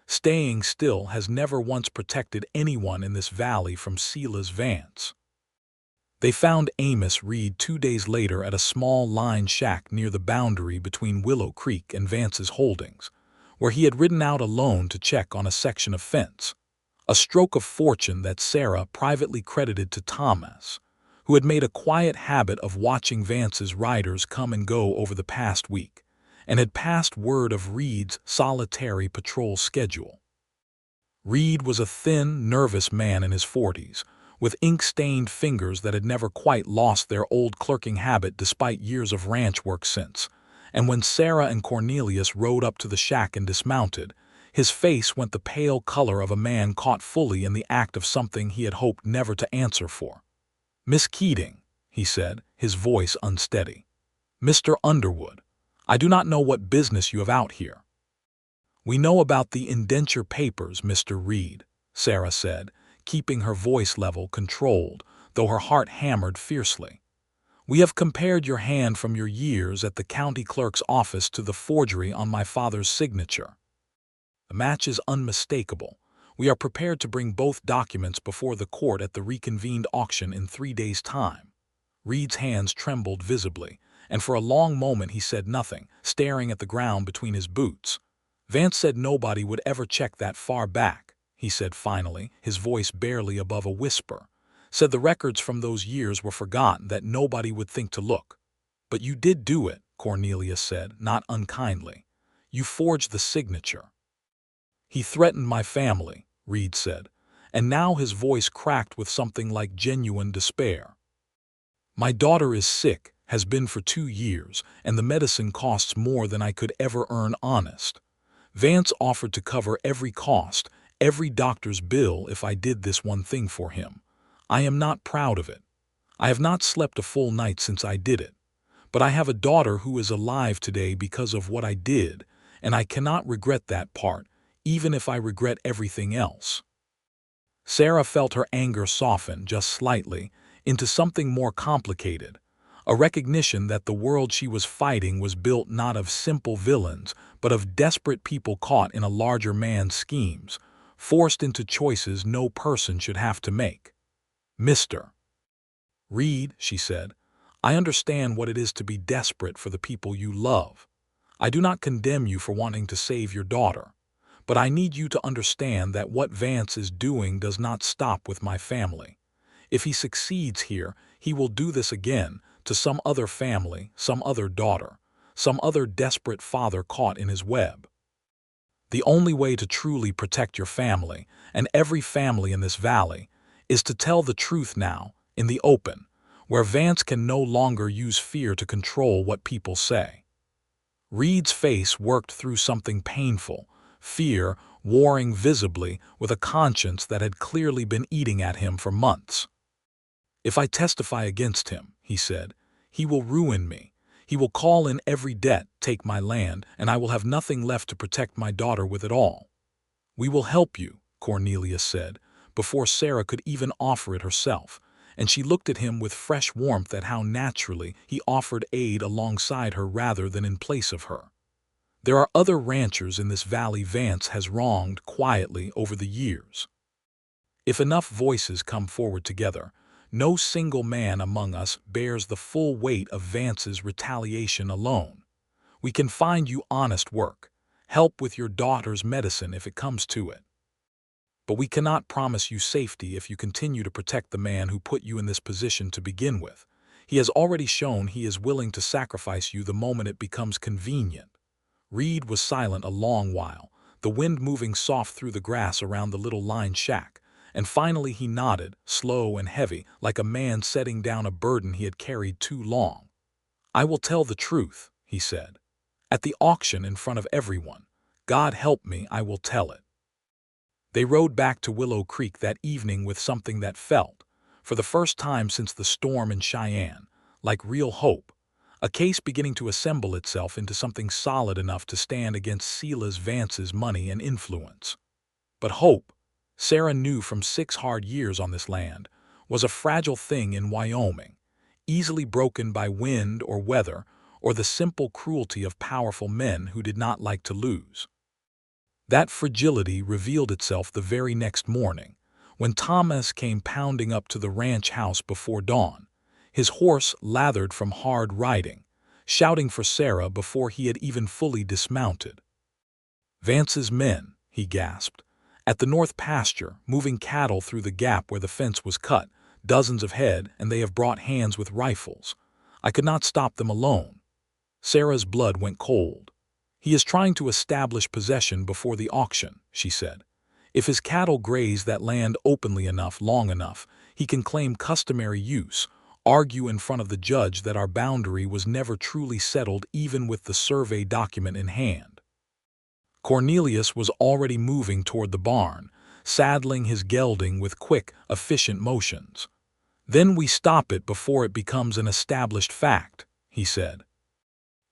Staying still has never once protected anyone in this valley from Silas Vance." They found Amos Reed 2 days later at a small line shack near the boundary between Willow Creek and Vance's holdings, where he had ridden out alone to check on a section of fence, a stroke of fortune that Sarah privately credited to Thomas, who had made a quiet habit of watching Vance's riders come and go over the past week, and had passed word of Reed's solitary patrol schedule. Reed was a thin, nervous man in his 40s, with ink-stained fingers that had never quite lost their old clerking habit despite years of ranch work since, and when Sarah and Cornelius rode up to the shack and dismounted, His face went the pale color of a man caught fully in the act of something he had hoped never to answer for. "Miss Keating," he said, his voice unsteady. "Mr. Underwood, I do not know what business you have out here." "We know about the indenture papers, Mr. Reed," Sarah said, keeping her voice level controlled, though her heart hammered fiercely. "We have compared your hand from your years at the county clerk's office to the forgery on my father's signature. The match is unmistakable. We are prepared to bring both documents before the court at the reconvened auction in 3 days' time." Reed's hands trembled visibly, and for a long moment he said nothing, staring at the ground between his boots. "Vance said nobody would ever check that far back," he said finally, his voice barely above a whisper. "Said the records from those years were forgotten, that nobody would think to look." "But you did do it," Cornelia said, not unkindly. "You forged the signature." "He threatened my family," Reed said, and now his voice cracked with something like genuine despair. "My daughter is sick, has been for 2 years, and the medicine costs more than I could ever earn honest. Vance offered to cover every cost, every doctor's bill if I did this one thing for him. I am not proud of it. I have not slept a full night since I did it. But I have a daughter who is alive today because of what I did, and I cannot regret that part, even if I regret everything else." Sarah felt her anger soften just slightly into something more complicated, a recognition that the world she was fighting was built not of simple villains, but of desperate people caught in a larger man's schemes, forced into choices no person should have to make. "Mr. Reed," she said, "I understand what it is to be desperate for the people you love. I do not condemn you for wanting to save your daughter. But I need you to understand that what Vance is doing does not stop with my family. If he succeeds here, he will do this again to some other family, some other daughter, some other desperate father caught in his web. The only way to truly protect your family, and every family in this valley, is to tell the truth now, in the open, where Vance can no longer use fear to control what people say." Reed's face worked through something painful, fear warring visibly with a conscience that had clearly been eating at him for months. "If I testify against him," he said, "he will ruin me. He will call in every debt, take my land, and I will have nothing left to protect my daughter with at all." "We will help you," Cornelia said, before Sarah could even offer it herself, and she looked at him with fresh warmth at how naturally he offered aid alongside her rather than in place of her. "There are other ranchers in this valley Vance has wronged quietly over the years. If enough voices come forward together, no single man among us bears the full weight of Vance's retaliation alone. We can find you honest work, help with your daughter's medicine if it comes to it. But we cannot promise you safety if you continue to protect the man who put you in this position to begin with. He has already shown he is willing to sacrifice you the moment it becomes convenient." Reed was silent a long while, the wind moving soft through the grass around the little line shack, and finally he nodded, slow and heavy, like a man setting down a burden he had carried too long. "I will tell the truth," he said. "At the auction in front of everyone. God help me, I will tell it." They rode back to Willow Creek that evening with something that felt, for the first time since the storm in Cheyenne, like real hope, a case beginning to assemble itself into something solid enough to stand against Silas Vance's money and influence. But hope, Sarah knew from 6 hard years on this land, was a fragile thing in Wyoming, easily broken by wind or weather or the simple cruelty of powerful men who did not like to lose. That fragility revealed itself the very next morning, when Thomas came pounding up to the ranch house before dawn, his horse lathered from hard riding, shouting for Sarah before he had even fully dismounted. "Vance's men," he gasped, "at the north pasture, moving cattle through the gap where the fence was cut, dozens of head, and they have brought hands with rifles. I could not stop them alone." Sarah's blood went cold. "He is trying to establish possession before the auction," she said. "If his cattle graze that land openly enough, long enough, he can claim customary use, argue in front of the judge that our boundary was never truly settled even with the survey document in hand." Cornelius was already moving toward the barn, saddling his gelding with quick, efficient motions. "Then we stop it before it becomes an established fact," he said.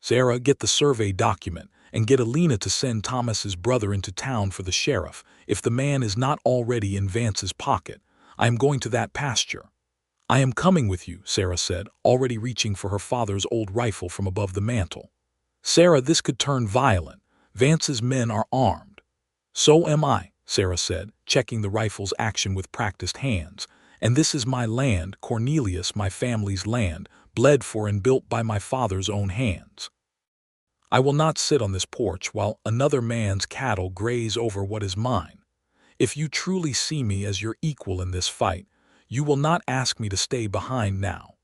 "Sarah, get the survey document and get Alina to send Thomas's brother into town for the sheriff, if the man is not already in Vance's pocket. I am going to that pasture." "I am coming with you," Sarah said, already reaching for her father's old rifle from above the mantel. "Sarah, this could turn violent. Vance's men are armed." "So am I," Sarah said, checking the rifle's action with practiced hands. "And this is my land, Cornelius, my family's land, bled for and built by my father's own hands. I will not sit on this porch while another man's cattle graze over what is mine. If you truly see me as your equal in this fight, you will not ask me to stay behind now."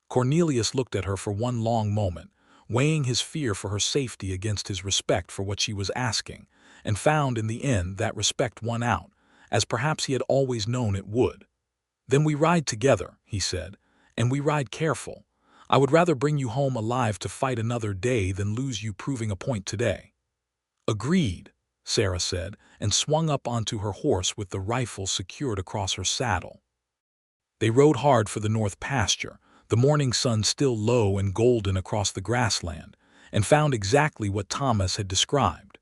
Cornelius looked at her for one long moment, weighing his fear for her safety against his respect for what she was asking, and found in the end that respect won out, as perhaps he had always known it would. "Then we ride together," he said, "and we ride careful. I would rather bring you home alive to fight another day than lose you proving a point today." "Agreed," Sarah said, and swung up onto her horse with the rifle secured across her saddle. They rode hard for the north pasture, the morning sun still low and golden across the grassland, and found exactly what Thomas had described.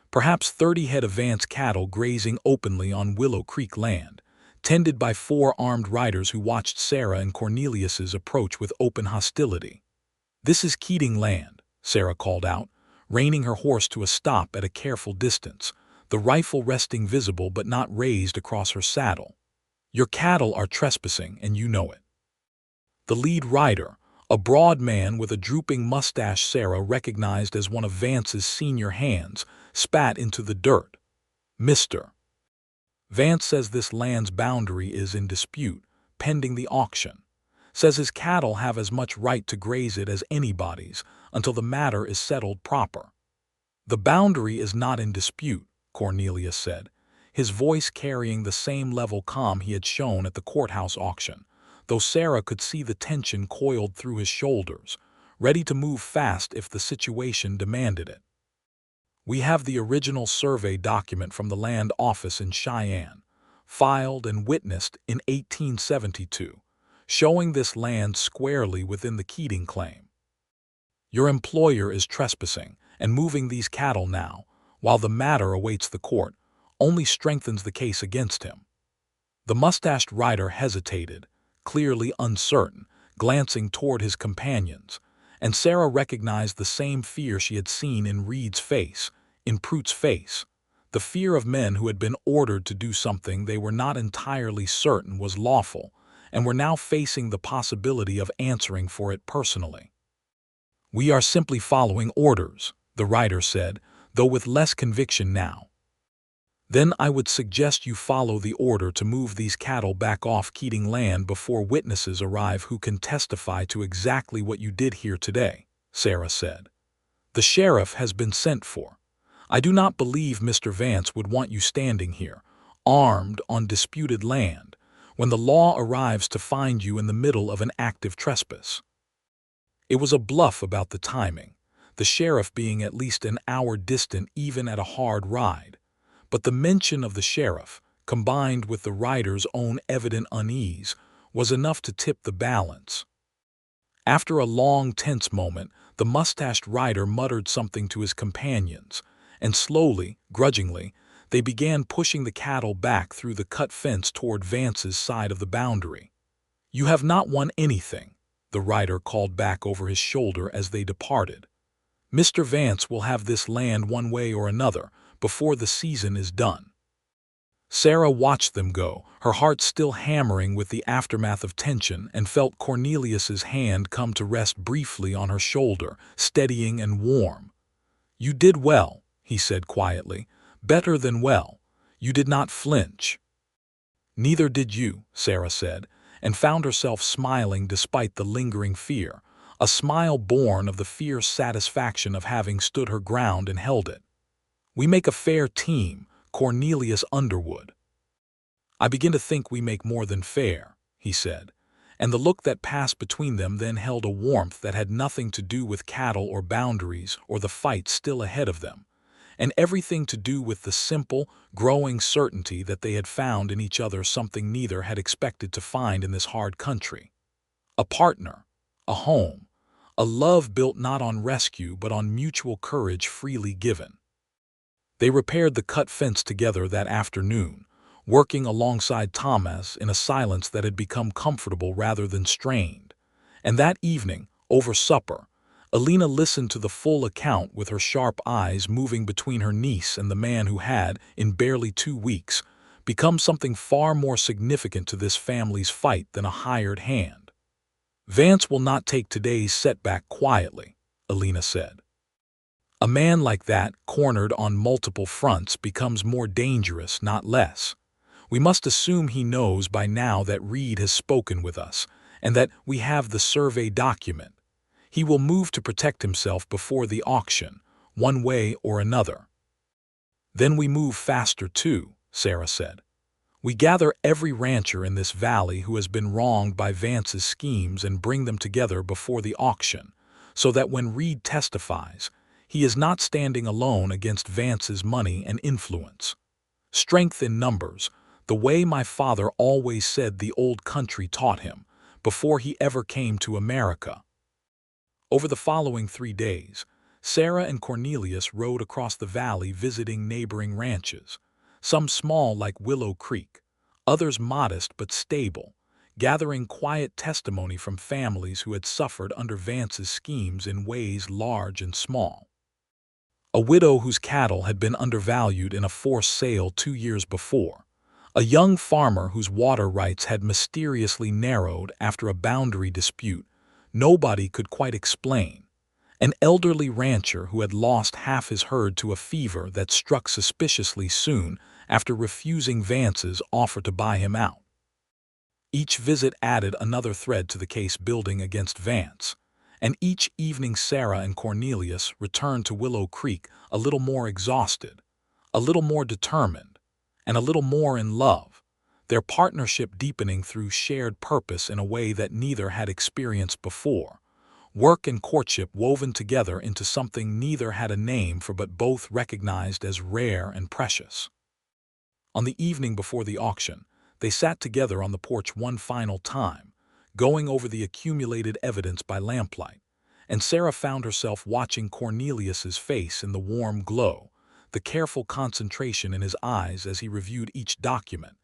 Perhaps 30 head of Vance cattle grazing openly on Willow Creek land, tended by 4 armed riders who watched Sarah and Cornelius's approach with open hostility. "This is Keating land," Sarah called out, reining her horse to a stop at a careful distance, the rifle resting visible but not raised across her saddle. "Your cattle are trespassing, and you know it." The lead rider, a broad man with a drooping mustache Sarah recognized as one of Vance's senior hands, spat into the dirt. "Mr. Vance says this land's boundary is in dispute, pending the auction. Says his cattle have as much right to graze it as anybody's until the matter is settled proper." "The boundary is not in dispute," Cornelius said, his voice carrying the same level calm he had shown at the courthouse auction, though Sarah could see the tension coiled through his shoulders, ready to move fast if the situation demanded it. "We have the original survey document from the land office in Cheyenne, filed and witnessed in 1872, showing this land squarely within the Keating claim. Your employer is trespassing and moving these cattle now, while the matter awaits the court, only strengthens the case against him." The mustached rider hesitated, clearly uncertain, glancing toward his companions, and Sarah recognized the same fear she had seen in Reed's face, in Prute's face, the fear of men who had been ordered to do something they were not entirely certain was lawful, and were now facing the possibility of answering for it personally. "We are simply following orders," the rider said, though with less conviction now. "Then I would suggest you follow the order to move these cattle back off Keating land before witnesses arrive who can testify to exactly what you did here today," Sarah said. "The sheriff has been sent for. I do not believe Mr. Vance would want you standing here, armed on disputed land, when the law arrives to find you in the middle of an active trespass." It was a bluff about the timing, the sheriff being at least an hour distant even at a hard ride. But the mention of the sheriff, combined with the rider's own evident unease, was enough to tip the balance. After a long, tense moment, the mustached rider muttered something to his companions, and slowly, grudgingly, they began pushing the cattle back through the cut fence toward Vance's side of the boundary. "You have not won anything," the rider called back over his shoulder as they departed. "Mr. Vance will have this land one way or another before the season is done." Sarah watched them go, her heart still hammering with the aftermath of tension, and felt Cornelius's hand come to rest briefly on her shoulder, steadying and warm. "You did well," he said quietly. "Better than well. You did not flinch." "Neither did you," Sarah said, and found herself smiling despite the lingering fear, a smile born of the fierce satisfaction of having stood her ground and held it. "We make a fair team, Cornelius Underwood." "I begin to think we make more than fair," he said, and the look that passed between them then held a warmth that had nothing to do with cattle or boundaries or the fight still ahead of them, and everything to do with the simple, growing certainty that they had found in each other something neither had expected to find in this hard country. A partner, a home, a love built not on rescue but on mutual courage freely given. They repaired the cut fence together that afternoon, working alongside Thomas in a silence that had become comfortable rather than strained. And that evening, over supper, Alina listened to the full account with her sharp eyes moving between her niece and the man who had, in barely 2 weeks, become something far more significant to this family's fight than a hired hand. "Vance will not take today's setback quietly," Alina said. "A man like that, cornered on multiple fronts, becomes more dangerous, not less. We must assume he knows by now that Reed has spoken with us, and that we have the survey document. He will move to protect himself before the auction, one way or another." "Then we move faster too," Sarah said. "We gather every rancher in this valley who has been wronged by Vance's schemes and bring them together before the auction, so that when Reed testifies, he is not standing alone against Vance's money and influence. Strength in numbers, the way my father always said the old country taught him, before he ever came to America." Over the following 3 days, Sarah and Cornelius rode across the valley visiting neighboring ranches, some small like Willow Creek, others modest but stable, gathering quiet testimony from families who had suffered under Vance's schemes in ways large and small. A widow whose cattle had been undervalued in a forced sale 2 years before, a young farmer whose water rights had mysteriously narrowed after a boundary dispute nobody could quite explain, an elderly rancher who had lost half his herd to a fever that struck suspiciously soon after refusing Vance's offer to buy him out. Each visit added another thread to the case building against Vance, and each evening Sarah and Cornelius returned to Willow Creek a little more exhausted, a little more determined, and a little more in love, their partnership deepening through shared purpose in a way that neither had experienced before, work and courtship woven together into something neither had a name for but both recognized as rare and precious. On the evening before the auction, they sat together on the porch one final time, going over the accumulated evidence by lamplight, and Sarah found herself watching Cornelius's face in the warm glow, the careful concentration in his eyes as he reviewed each document,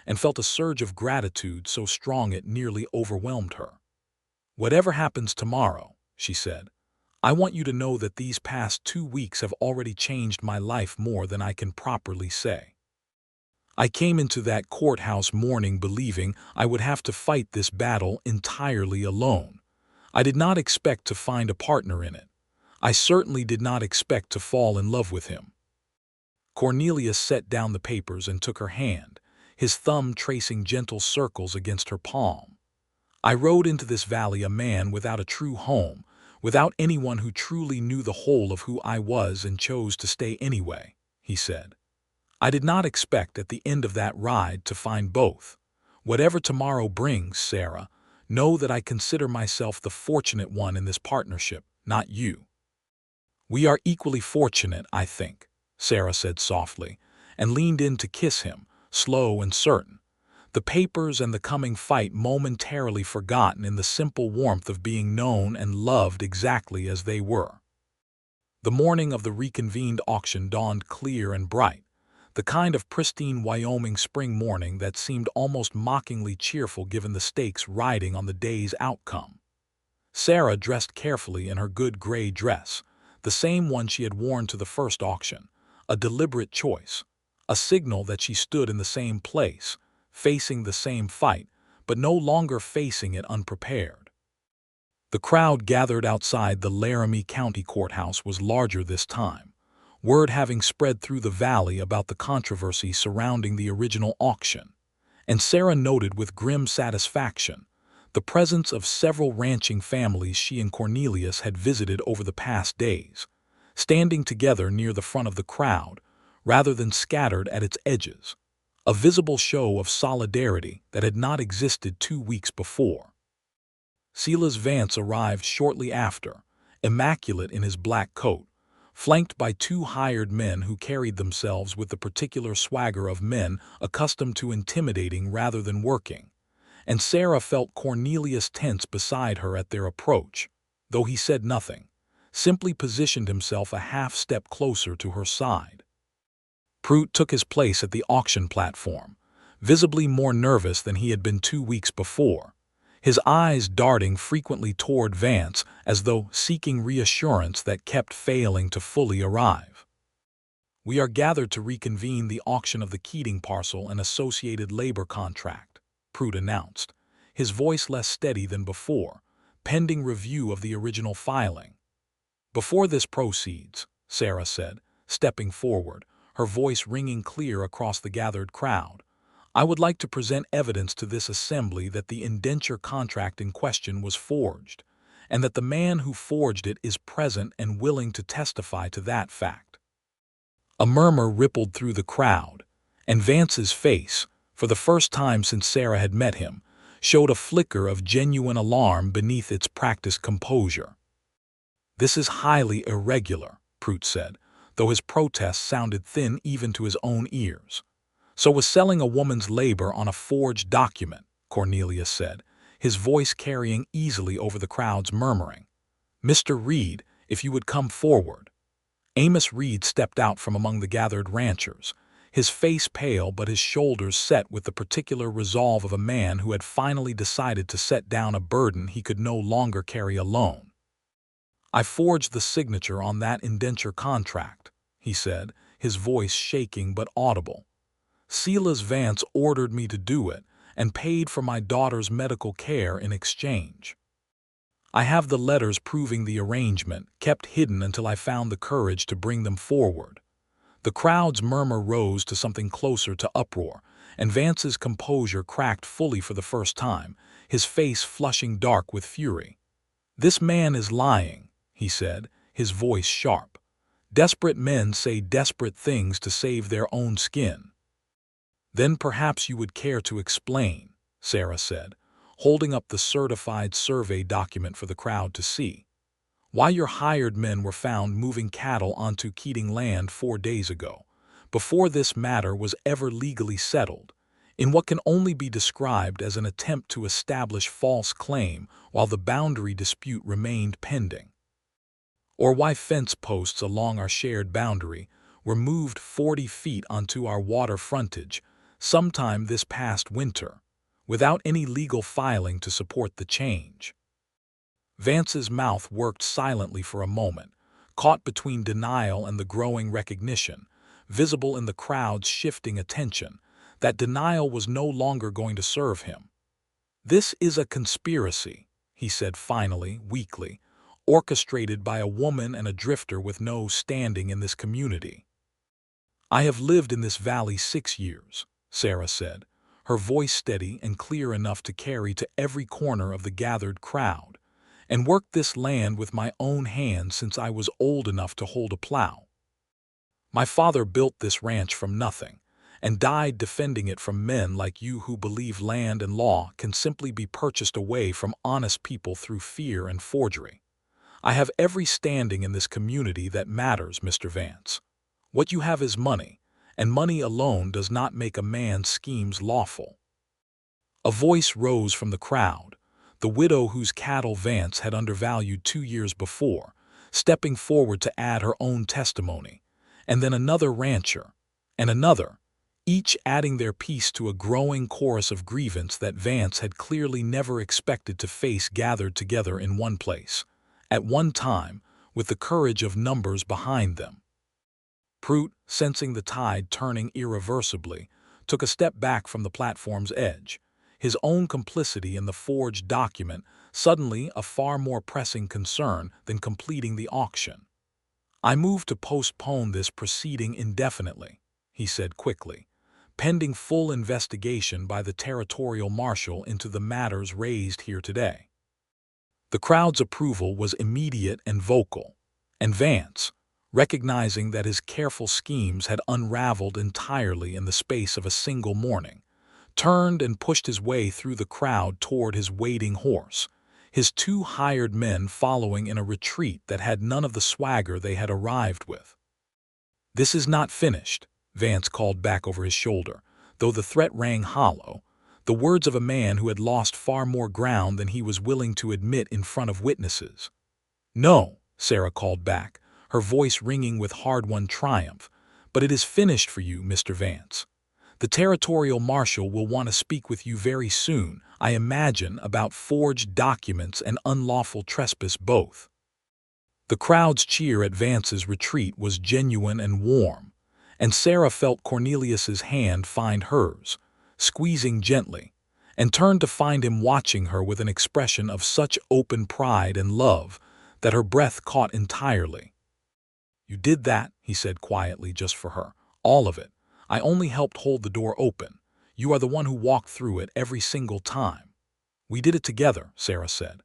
and felt a surge of gratitude so strong it nearly overwhelmed her. "Whatever happens tomorrow," she said, "I want you to know that these past 2 weeks have already changed my life more than I can properly say. I came into that courthouse morning believing I would have to fight this battle entirely alone. I did not expect to find a partner in it. I certainly did not expect to fall in love with him." Cornelius set down the papers and took her hand, his thumb tracing gentle circles against her palm. "I rode into this valley a man without a true home, without anyone who truly knew the whole of who I was and chose to stay anyway," he said. "I did not expect at the end of that ride to find both. Whatever tomorrow brings, Sarah, know that I consider myself the fortunate one in this partnership, not you." "We are equally fortunate, I think," Sarah said softly, and leaned in to kiss him, slow and certain, the papers and the coming fight momentarily forgotten in the simple warmth of being known and loved exactly as they were. The morning of the reconvened auction dawned clear and bright, the kind of pristine Wyoming spring morning that seemed almost mockingly cheerful given the stakes riding on the day's outcome. Sarah dressed carefully in her good gray dress, the same one she had worn to the first auction, a deliberate choice, a signal that she stood in the same place, facing the same fight, but no longer facing it unprepared. The crowd gathered outside the Laramie County Courthouse was larger this time, word having spread through the valley about the controversy surrounding the original auction, and Sarah noted with grim satisfaction the presence of several ranching families she and Cornelius had visited over the past days, standing together near the front of the crowd, rather than scattered at its edges, a visible show of solidarity that had not existed 2 weeks before. Silas Vance arrived shortly after, immaculate in his black coat, flanked by two hired men who carried themselves with the particular swagger of men accustomed to intimidating rather than working, and Sarah felt Cornelius tense beside her at their approach, though he said nothing, simply positioned himself a half-step closer to her side. Pruitt took his place at the auction platform, visibly more nervous than he had been 2 weeks before, his eyes darting frequently toward Vance as though seeking reassurance that kept failing to fully arrive. "We are gathered to reconvene the auction of the Keating parcel and associated labor contract," Pruitt announced, his voice less steady than before, pending review of the original filing. "Before this proceeds," Sarah said, stepping forward, her voice ringing clear across the gathered crowd, "I would like to present evidence to this assembly that the indenture contract in question was forged, and that the man who forged it is present and willing to testify to that fact." A murmur rippled through the crowd, and Vance's face, for the first time since Sarah had met him, showed a flicker of genuine alarm beneath its practiced composure. "This is highly irregular," Pruitt said, though his protest sounded thin even to his own ears. "So was selling a woman's labor on a forged document," Cornelius said, his voice carrying easily over the crowd's murmuring. "Mr. Reed, if you would come forward." Amos Reed stepped out from among the gathered ranchers, his face pale but his shoulders set with the particular resolve of a man who had finally decided to set down a burden he could no longer carry alone. "I forged the signature on that indenture contract," he said, his voice shaking but audible. "Silas Vance ordered me to do it and paid for my daughter's medical care in exchange. I have the letters proving the arrangement, kept hidden until I found the courage to bring them forward." The crowd's murmur rose to something closer to uproar, and Vance's composure cracked fully for the first time, his face flushing dark with fury. "This man is lying," he said, his voice sharp. "Desperate men say desperate things to save their own skin." "Then perhaps you would care to explain," Sarah said, holding up the certified survey document for the crowd to see, "why your hired men were found moving cattle onto Keating land 4 days ago, before this matter was ever legally settled, in what can only be described as an attempt to establish false claim while the boundary dispute remained pending. Or why fence posts along our shared boundary were moved 40 feet onto our water frontage sometime this past winter, without any legal filing to support the change." Vance's mouth worked silently for a moment, caught between denial and the growing recognition, visible in the crowd's shifting attention, that denial was no longer going to serve him. "This is a conspiracy," he said finally, weakly, "orchestrated by a woman and a drifter with no standing in this community." "I have lived in this valley 6 years," Sarah said, her voice steady and clear enough to carry to every corner of the gathered crowd, "and worked this land with my own hands since I was old enough to hold a plow. My father built this ranch from nothing, and died defending it from men like you who believe land and law can simply be purchased away from honest people through fear and forgery. I have every standing in this community that matters, Mr. Vance. What you have is money, and money alone does not make a man's schemes lawful." A voice rose from the crowd, the widow whose cattle Vance had undervalued 2 years before, stepping forward to add her own testimony, and then another rancher, and another, each adding their piece to a growing chorus of grievance that Vance had clearly never expected to face gathered together in one place, at one time, with the courage of numbers behind them. Pruitt, sensing the tide turning irreversibly, took a step back from the platform's edge, his own complicity in the forged document suddenly a far more pressing concern than completing the auction. "I move to postpone this proceeding indefinitely," he said quickly, "pending full investigation by the territorial marshal into the matters raised here today." The crowd's approval was immediate and vocal, and Vance, recognizing that his careful schemes had unraveled entirely in the space of a single morning, turned and pushed his way through the crowd toward his waiting horse, his 2 hired men following in a retreat that had none of the swagger they had arrived with. "This is not finished," Vance called back over his shoulder, though the threat rang hollow, the words of a man who had lost far more ground than he was willing to admit in front of witnesses. "No," Sarah called back, her voice ringing with hard-won triumph, "but it is finished for you, Mr. Vance. The territorial marshal will want to speak with you very soon, I imagine, about forged documents and unlawful trespass both." The crowd's cheer at Vance's retreat was genuine and warm, and Sarah felt Cornelius's hand find hers, squeezing gently, and turned to find him watching her with an expression of such open pride and love that her breath caught entirely. "You did that," he said quietly, just for her. "All of it. I only helped hold the door open. You are the one who walked through it every single time." "We did it together," Sarah said.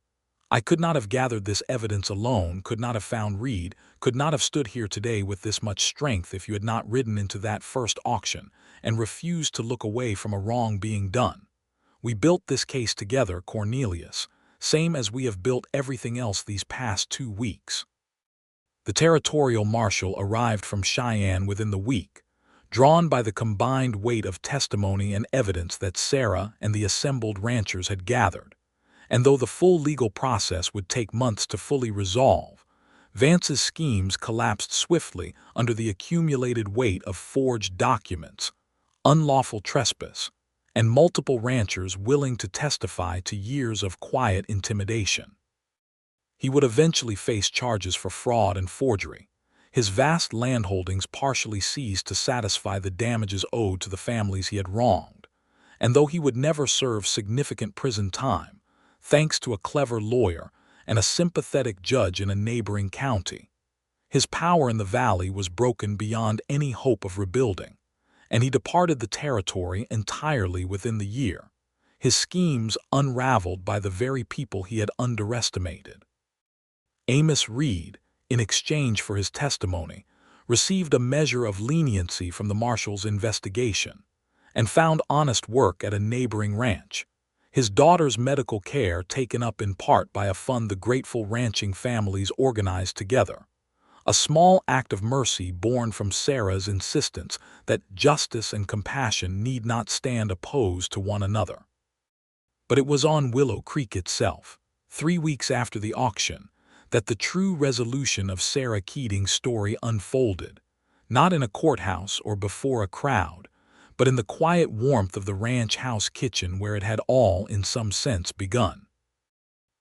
"I could not have gathered this evidence alone, could not have found Reed, could not have stood here today with this much strength if you had not ridden into that first auction and refused to look away from a wrong being done. We built this case together, Cornelius, same as we have built everything else these past 2 weeks." The territorial marshal arrived from Cheyenne within the week, drawn by the combined weight of testimony and evidence that Sarah and the assembled ranchers had gathered. And though the full legal process would take months to fully resolve, Vance's schemes collapsed swiftly under the accumulated weight of forged documents, unlawful trespass, and multiple ranchers willing to testify to years of quiet intimidation. He would eventually face charges for fraud and forgery, his vast landholdings partially seized to satisfy the damages owed to the families he had wronged, and though he would never serve significant prison time, thanks to a clever lawyer and a sympathetic judge in a neighboring county, his power in the valley was broken beyond any hope of rebuilding, and he departed the territory entirely within the year, his schemes unraveled by the very people he had underestimated. Amos Reed, in exchange for his testimony, received a measure of leniency from the marshal's investigation and found honest work at a neighboring ranch, his daughter's medical care taken up in part by a fund the grateful ranching families organized together, a small act of mercy born from Sarah's insistence that justice and compassion need not stand opposed to one another. But it was on Willow Creek itself, 3 weeks after the auction, that the true resolution of Sarah Keating's story unfolded, not in a courthouse or before a crowd, but in the quiet warmth of the ranch house kitchen where it had all, in some sense, begun.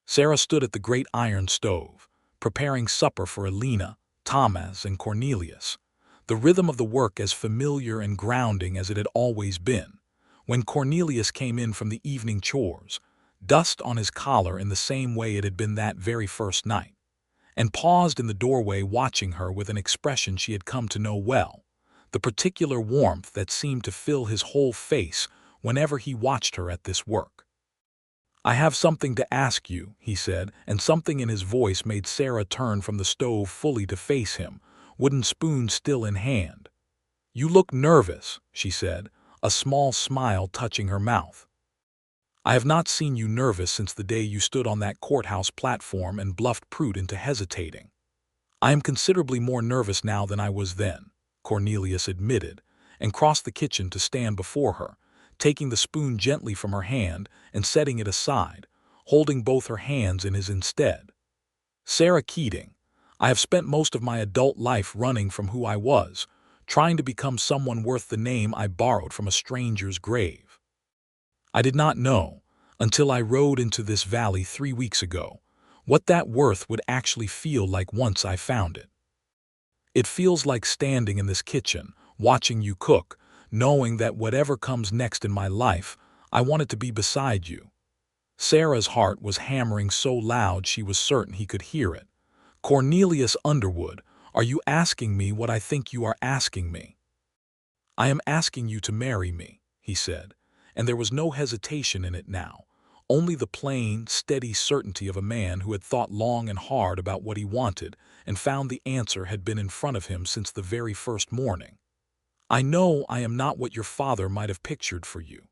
Sarah stood at the great iron stove, preparing supper for Alina, Thomas, and Cornelius, the rhythm of the work as familiar and grounding as it had always been, when Cornelius came in from the evening chores, dust on his collar in the same way it had been that very first night, and paused in the doorway watching her with an expression she had come to know well, the particular warmth that seemed to fill his whole face whenever he watched her at this work. "I have something to ask you," he said, and something in his voice made Sarah turn from the stove fully to face him, wooden spoon still in hand. "You look nervous," she said, a small smile touching her mouth. "I have not seen you nervous since the day you stood on that courthouse platform and bluffed Prude into hesitating." "I am considerably more nervous now than I was then," Cornelius admitted, and crossed the kitchen to stand before her, taking the spoon gently from her hand and setting it aside, holding both her hands in his instead. "Sarah Keating, I have spent most of my adult life running from who I was, trying to become someone worth the name I borrowed from a stranger's grave. I did not know, until I rode into this valley 3 weeks ago, what that worth would actually feel like once I found it. It feels like standing in this kitchen, watching you cook, knowing that whatever comes next in my life, I want it to be beside you." Sarah's heart was hammering so loud she was certain he could hear it. "Cornelius Underwood, are you asking me what I think you are asking me?" "I am asking you to marry me," he said, and there was no hesitation in it now, only the plain, steady certainty of a man who had thought long and hard about what he wanted and found the answer had been in front of him since the very first morning. "I know I am not what your father might have pictured for you.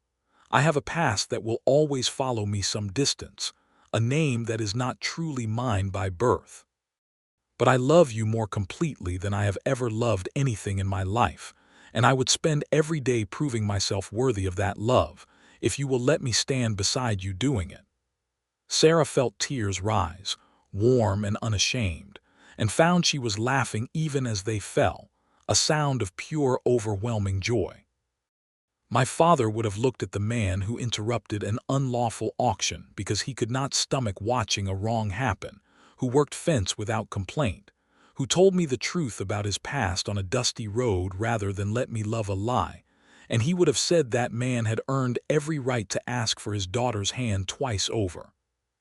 I have a past that will always follow me some distance, a name that is not truly mine by birth. But I love you more completely than I have ever loved anything in my life, and I would spend every day proving myself worthy of that love, if you will let me stand beside you doing it." Sarah felt tears rise, warm and unashamed, and found she was laughing even as they fell, a sound of pure, overwhelming joy. My father would have looked at the man who interrupted an unlawful auction because he could not stomach watching a wrong happen, who worked fence without complaint, who told me the truth about his past on a dusty road rather than let me love a lie, and he would have said that man had earned every right to ask for his daughter's hand twice over.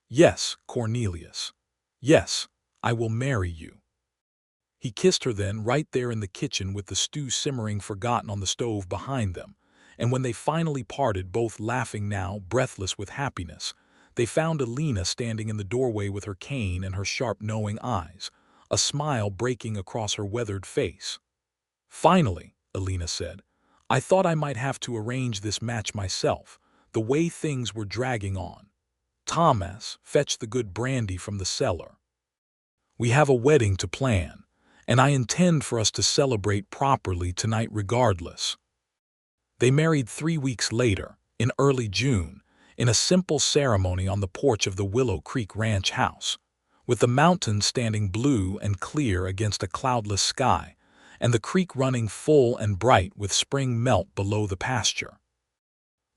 "Yes, Cornelius. Yes, I will marry you." He kissed her then, right there in the kitchen with the stew simmering forgotten on the stove behind them, and when they finally parted, both laughing now, breathless with happiness, they found Alina standing in the doorway with her cane and her sharp, knowing eyes, a smile breaking across her weathered face. "Finally," Alina said, "I thought I might have to arrange this match myself, the way things were dragging on. Thomas, fetch the good brandy from the cellar. We have a wedding to plan, and I intend for us to celebrate properly tonight regardless." They married 3 weeks later, in early June, in a simple ceremony on the porch of the Willow Creek Ranch house, with the mountains standing blue and clear against a cloudless sky, and the creek running full and bright with spring melt below the pasture.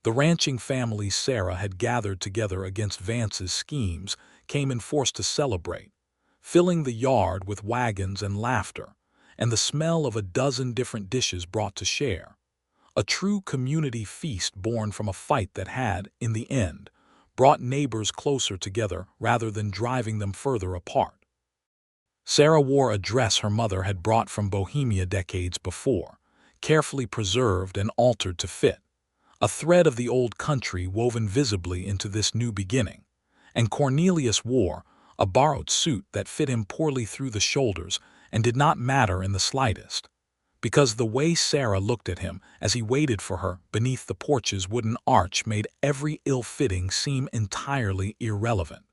The ranching families Sarah had gathered together against Vance's schemes came in force to celebrate, filling the yard with wagons and laughter, and the smell of a dozen different dishes brought to share. A true community feast born from a fight that had, in the end, brought neighbors closer together rather than driving them further apart. Sarah wore a dress her mother had brought from Bohemia decades before, carefully preserved and altered to fit, a thread of the old country woven visibly into this new beginning, and Cornelius wore a borrowed suit that fit him poorly through the shoulders and did not matter in the slightest, because the way Sarah looked at him as he waited for her beneath the porch's wooden arch made every ill-fitting seem entirely irrelevant.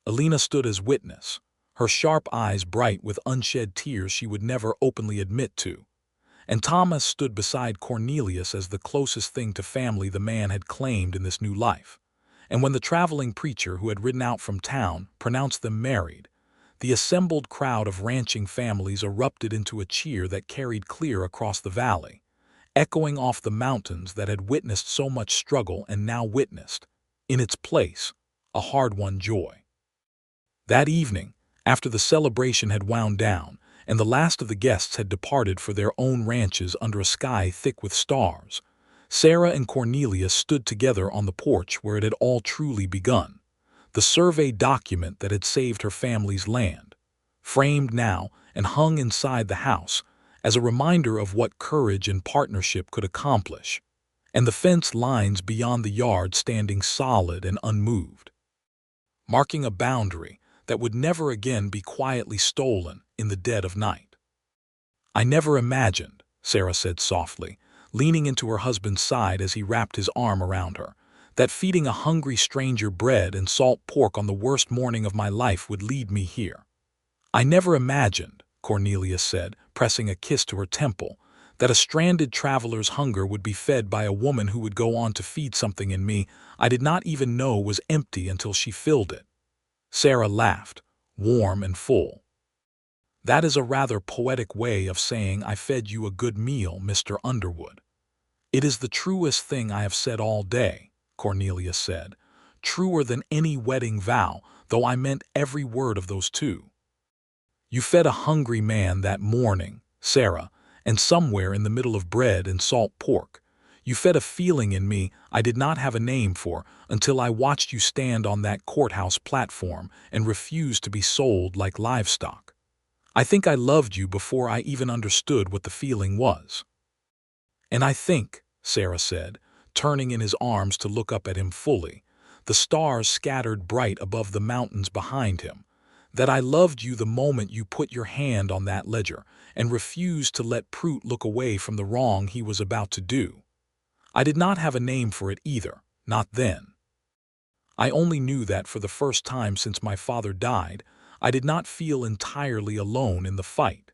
Alina stood as witness, her sharp eyes bright with unshed tears she would never openly admit to, and Thomas stood beside Cornelius as the closest thing to family the man had claimed in this new life. And when the traveling preacher who had ridden out from town pronounced them married, the assembled crowd of ranching families erupted into a cheer that carried clear across the valley, echoing off the mountains that had witnessed so much struggle and now witnessed, in its place, a hard-won joy. That evening, after the celebration had wound down, and the last of the guests had departed for their own ranches under a sky thick with stars, Sarah and Cornelius stood together on the porch where it had all truly begun, the survey document that had saved her family's land, framed now and hung inside the house as a reminder of what courage and partnership could accomplish, and the fence lines beyond the yard standing solid and unmoved, marking a boundary that would never again be quietly stolen in the dead of night. "I never imagined," Sarah said softly, leaning into her husband's side as he wrapped his arm around her, "that feeding a hungry stranger bread and salt pork on the worst morning of my life would lead me here. I never imagined," Cornelius said, pressing a kiss to her temple, "that a stranded traveler's hunger would be fed by a woman who would go on to feed something in me I did not even know was empty until she filled it." Sarah laughed, warm and full. "That is a rather poetic way of saying I fed you a good meal, Mr. Underwood." "It is the truest thing I have said all day," Cornelius said, "truer than any wedding vow, though I meant every word of those two. You fed a hungry man that morning, Sarah, and somewhere in the middle of bread and salt pork, you fed a feeling in me I did not have a name for until I watched you stand on that courthouse platform and refuse to be sold like livestock. I think I loved you before I even understood what the feeling was." "And I think," Sarah said, turning in his arms to look up at him fully, the stars scattered bright above the mountains behind him, "that I loved you the moment you put your hand on that ledger and refused to let Prout look away from the wrong he was about to do. I did not have a name for it either, not then. I only knew that for the first time since my father died, I did not feel entirely alone in the fight.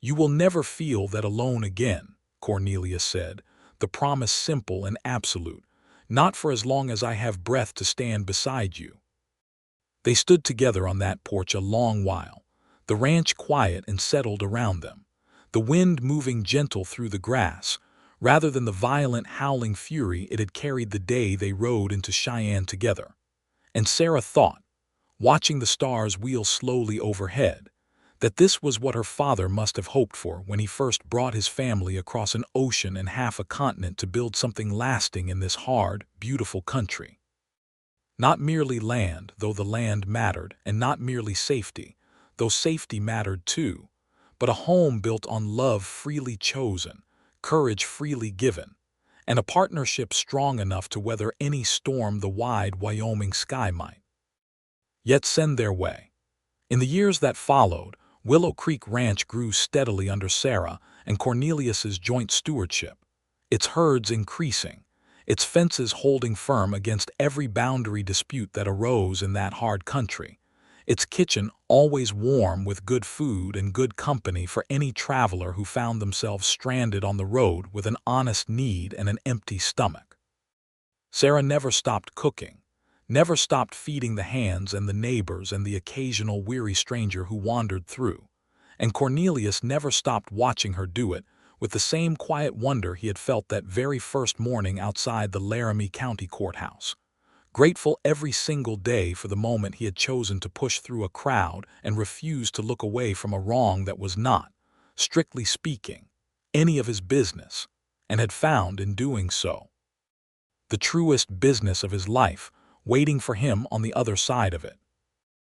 "You will never feel that alone again," Cornelius said, the promise simple and absolute, "not for as long as I have breath to stand beside you." They stood together on that porch a long while, the ranch quiet and settled around them, the wind moving gentle through the grass, rather than the violent howling fury it had carried the day they rode into Cheyenne together. And Sarah thought, watching the stars wheel slowly overhead, that this was what her father must have hoped for when he first brought his family across an ocean and half a continent to build something lasting in this hard, beautiful country. Not merely land, though the land mattered, and not merely safety, though safety mattered too, but a home built on love freely chosen, courage freely given, and a partnership strong enough to weather any storm the wide Wyoming sky might yet send their way. In the years that followed, Willow Creek Ranch grew steadily under Sarah and Cornelius's joint stewardship, its herds increasing, its fences holding firm against every boundary dispute that arose in that hard country, its kitchen always warm with good food and good company for any traveler who found themselves stranded on the road with an honest need and an empty stomach. Sarah never stopped cooking, never stopped feeding the hands and the neighbors and the occasional weary stranger who wandered through, and Cornelius never stopped watching her do it with the same quiet wonder he had felt that very first morning outside the Laramie County Courthouse, grateful every single day for the moment he had chosen to push through a crowd and refuse to look away from a wrong that was not, strictly speaking, any of his business, and had found in doing so the truest business of his life, waiting for him on the other side of it.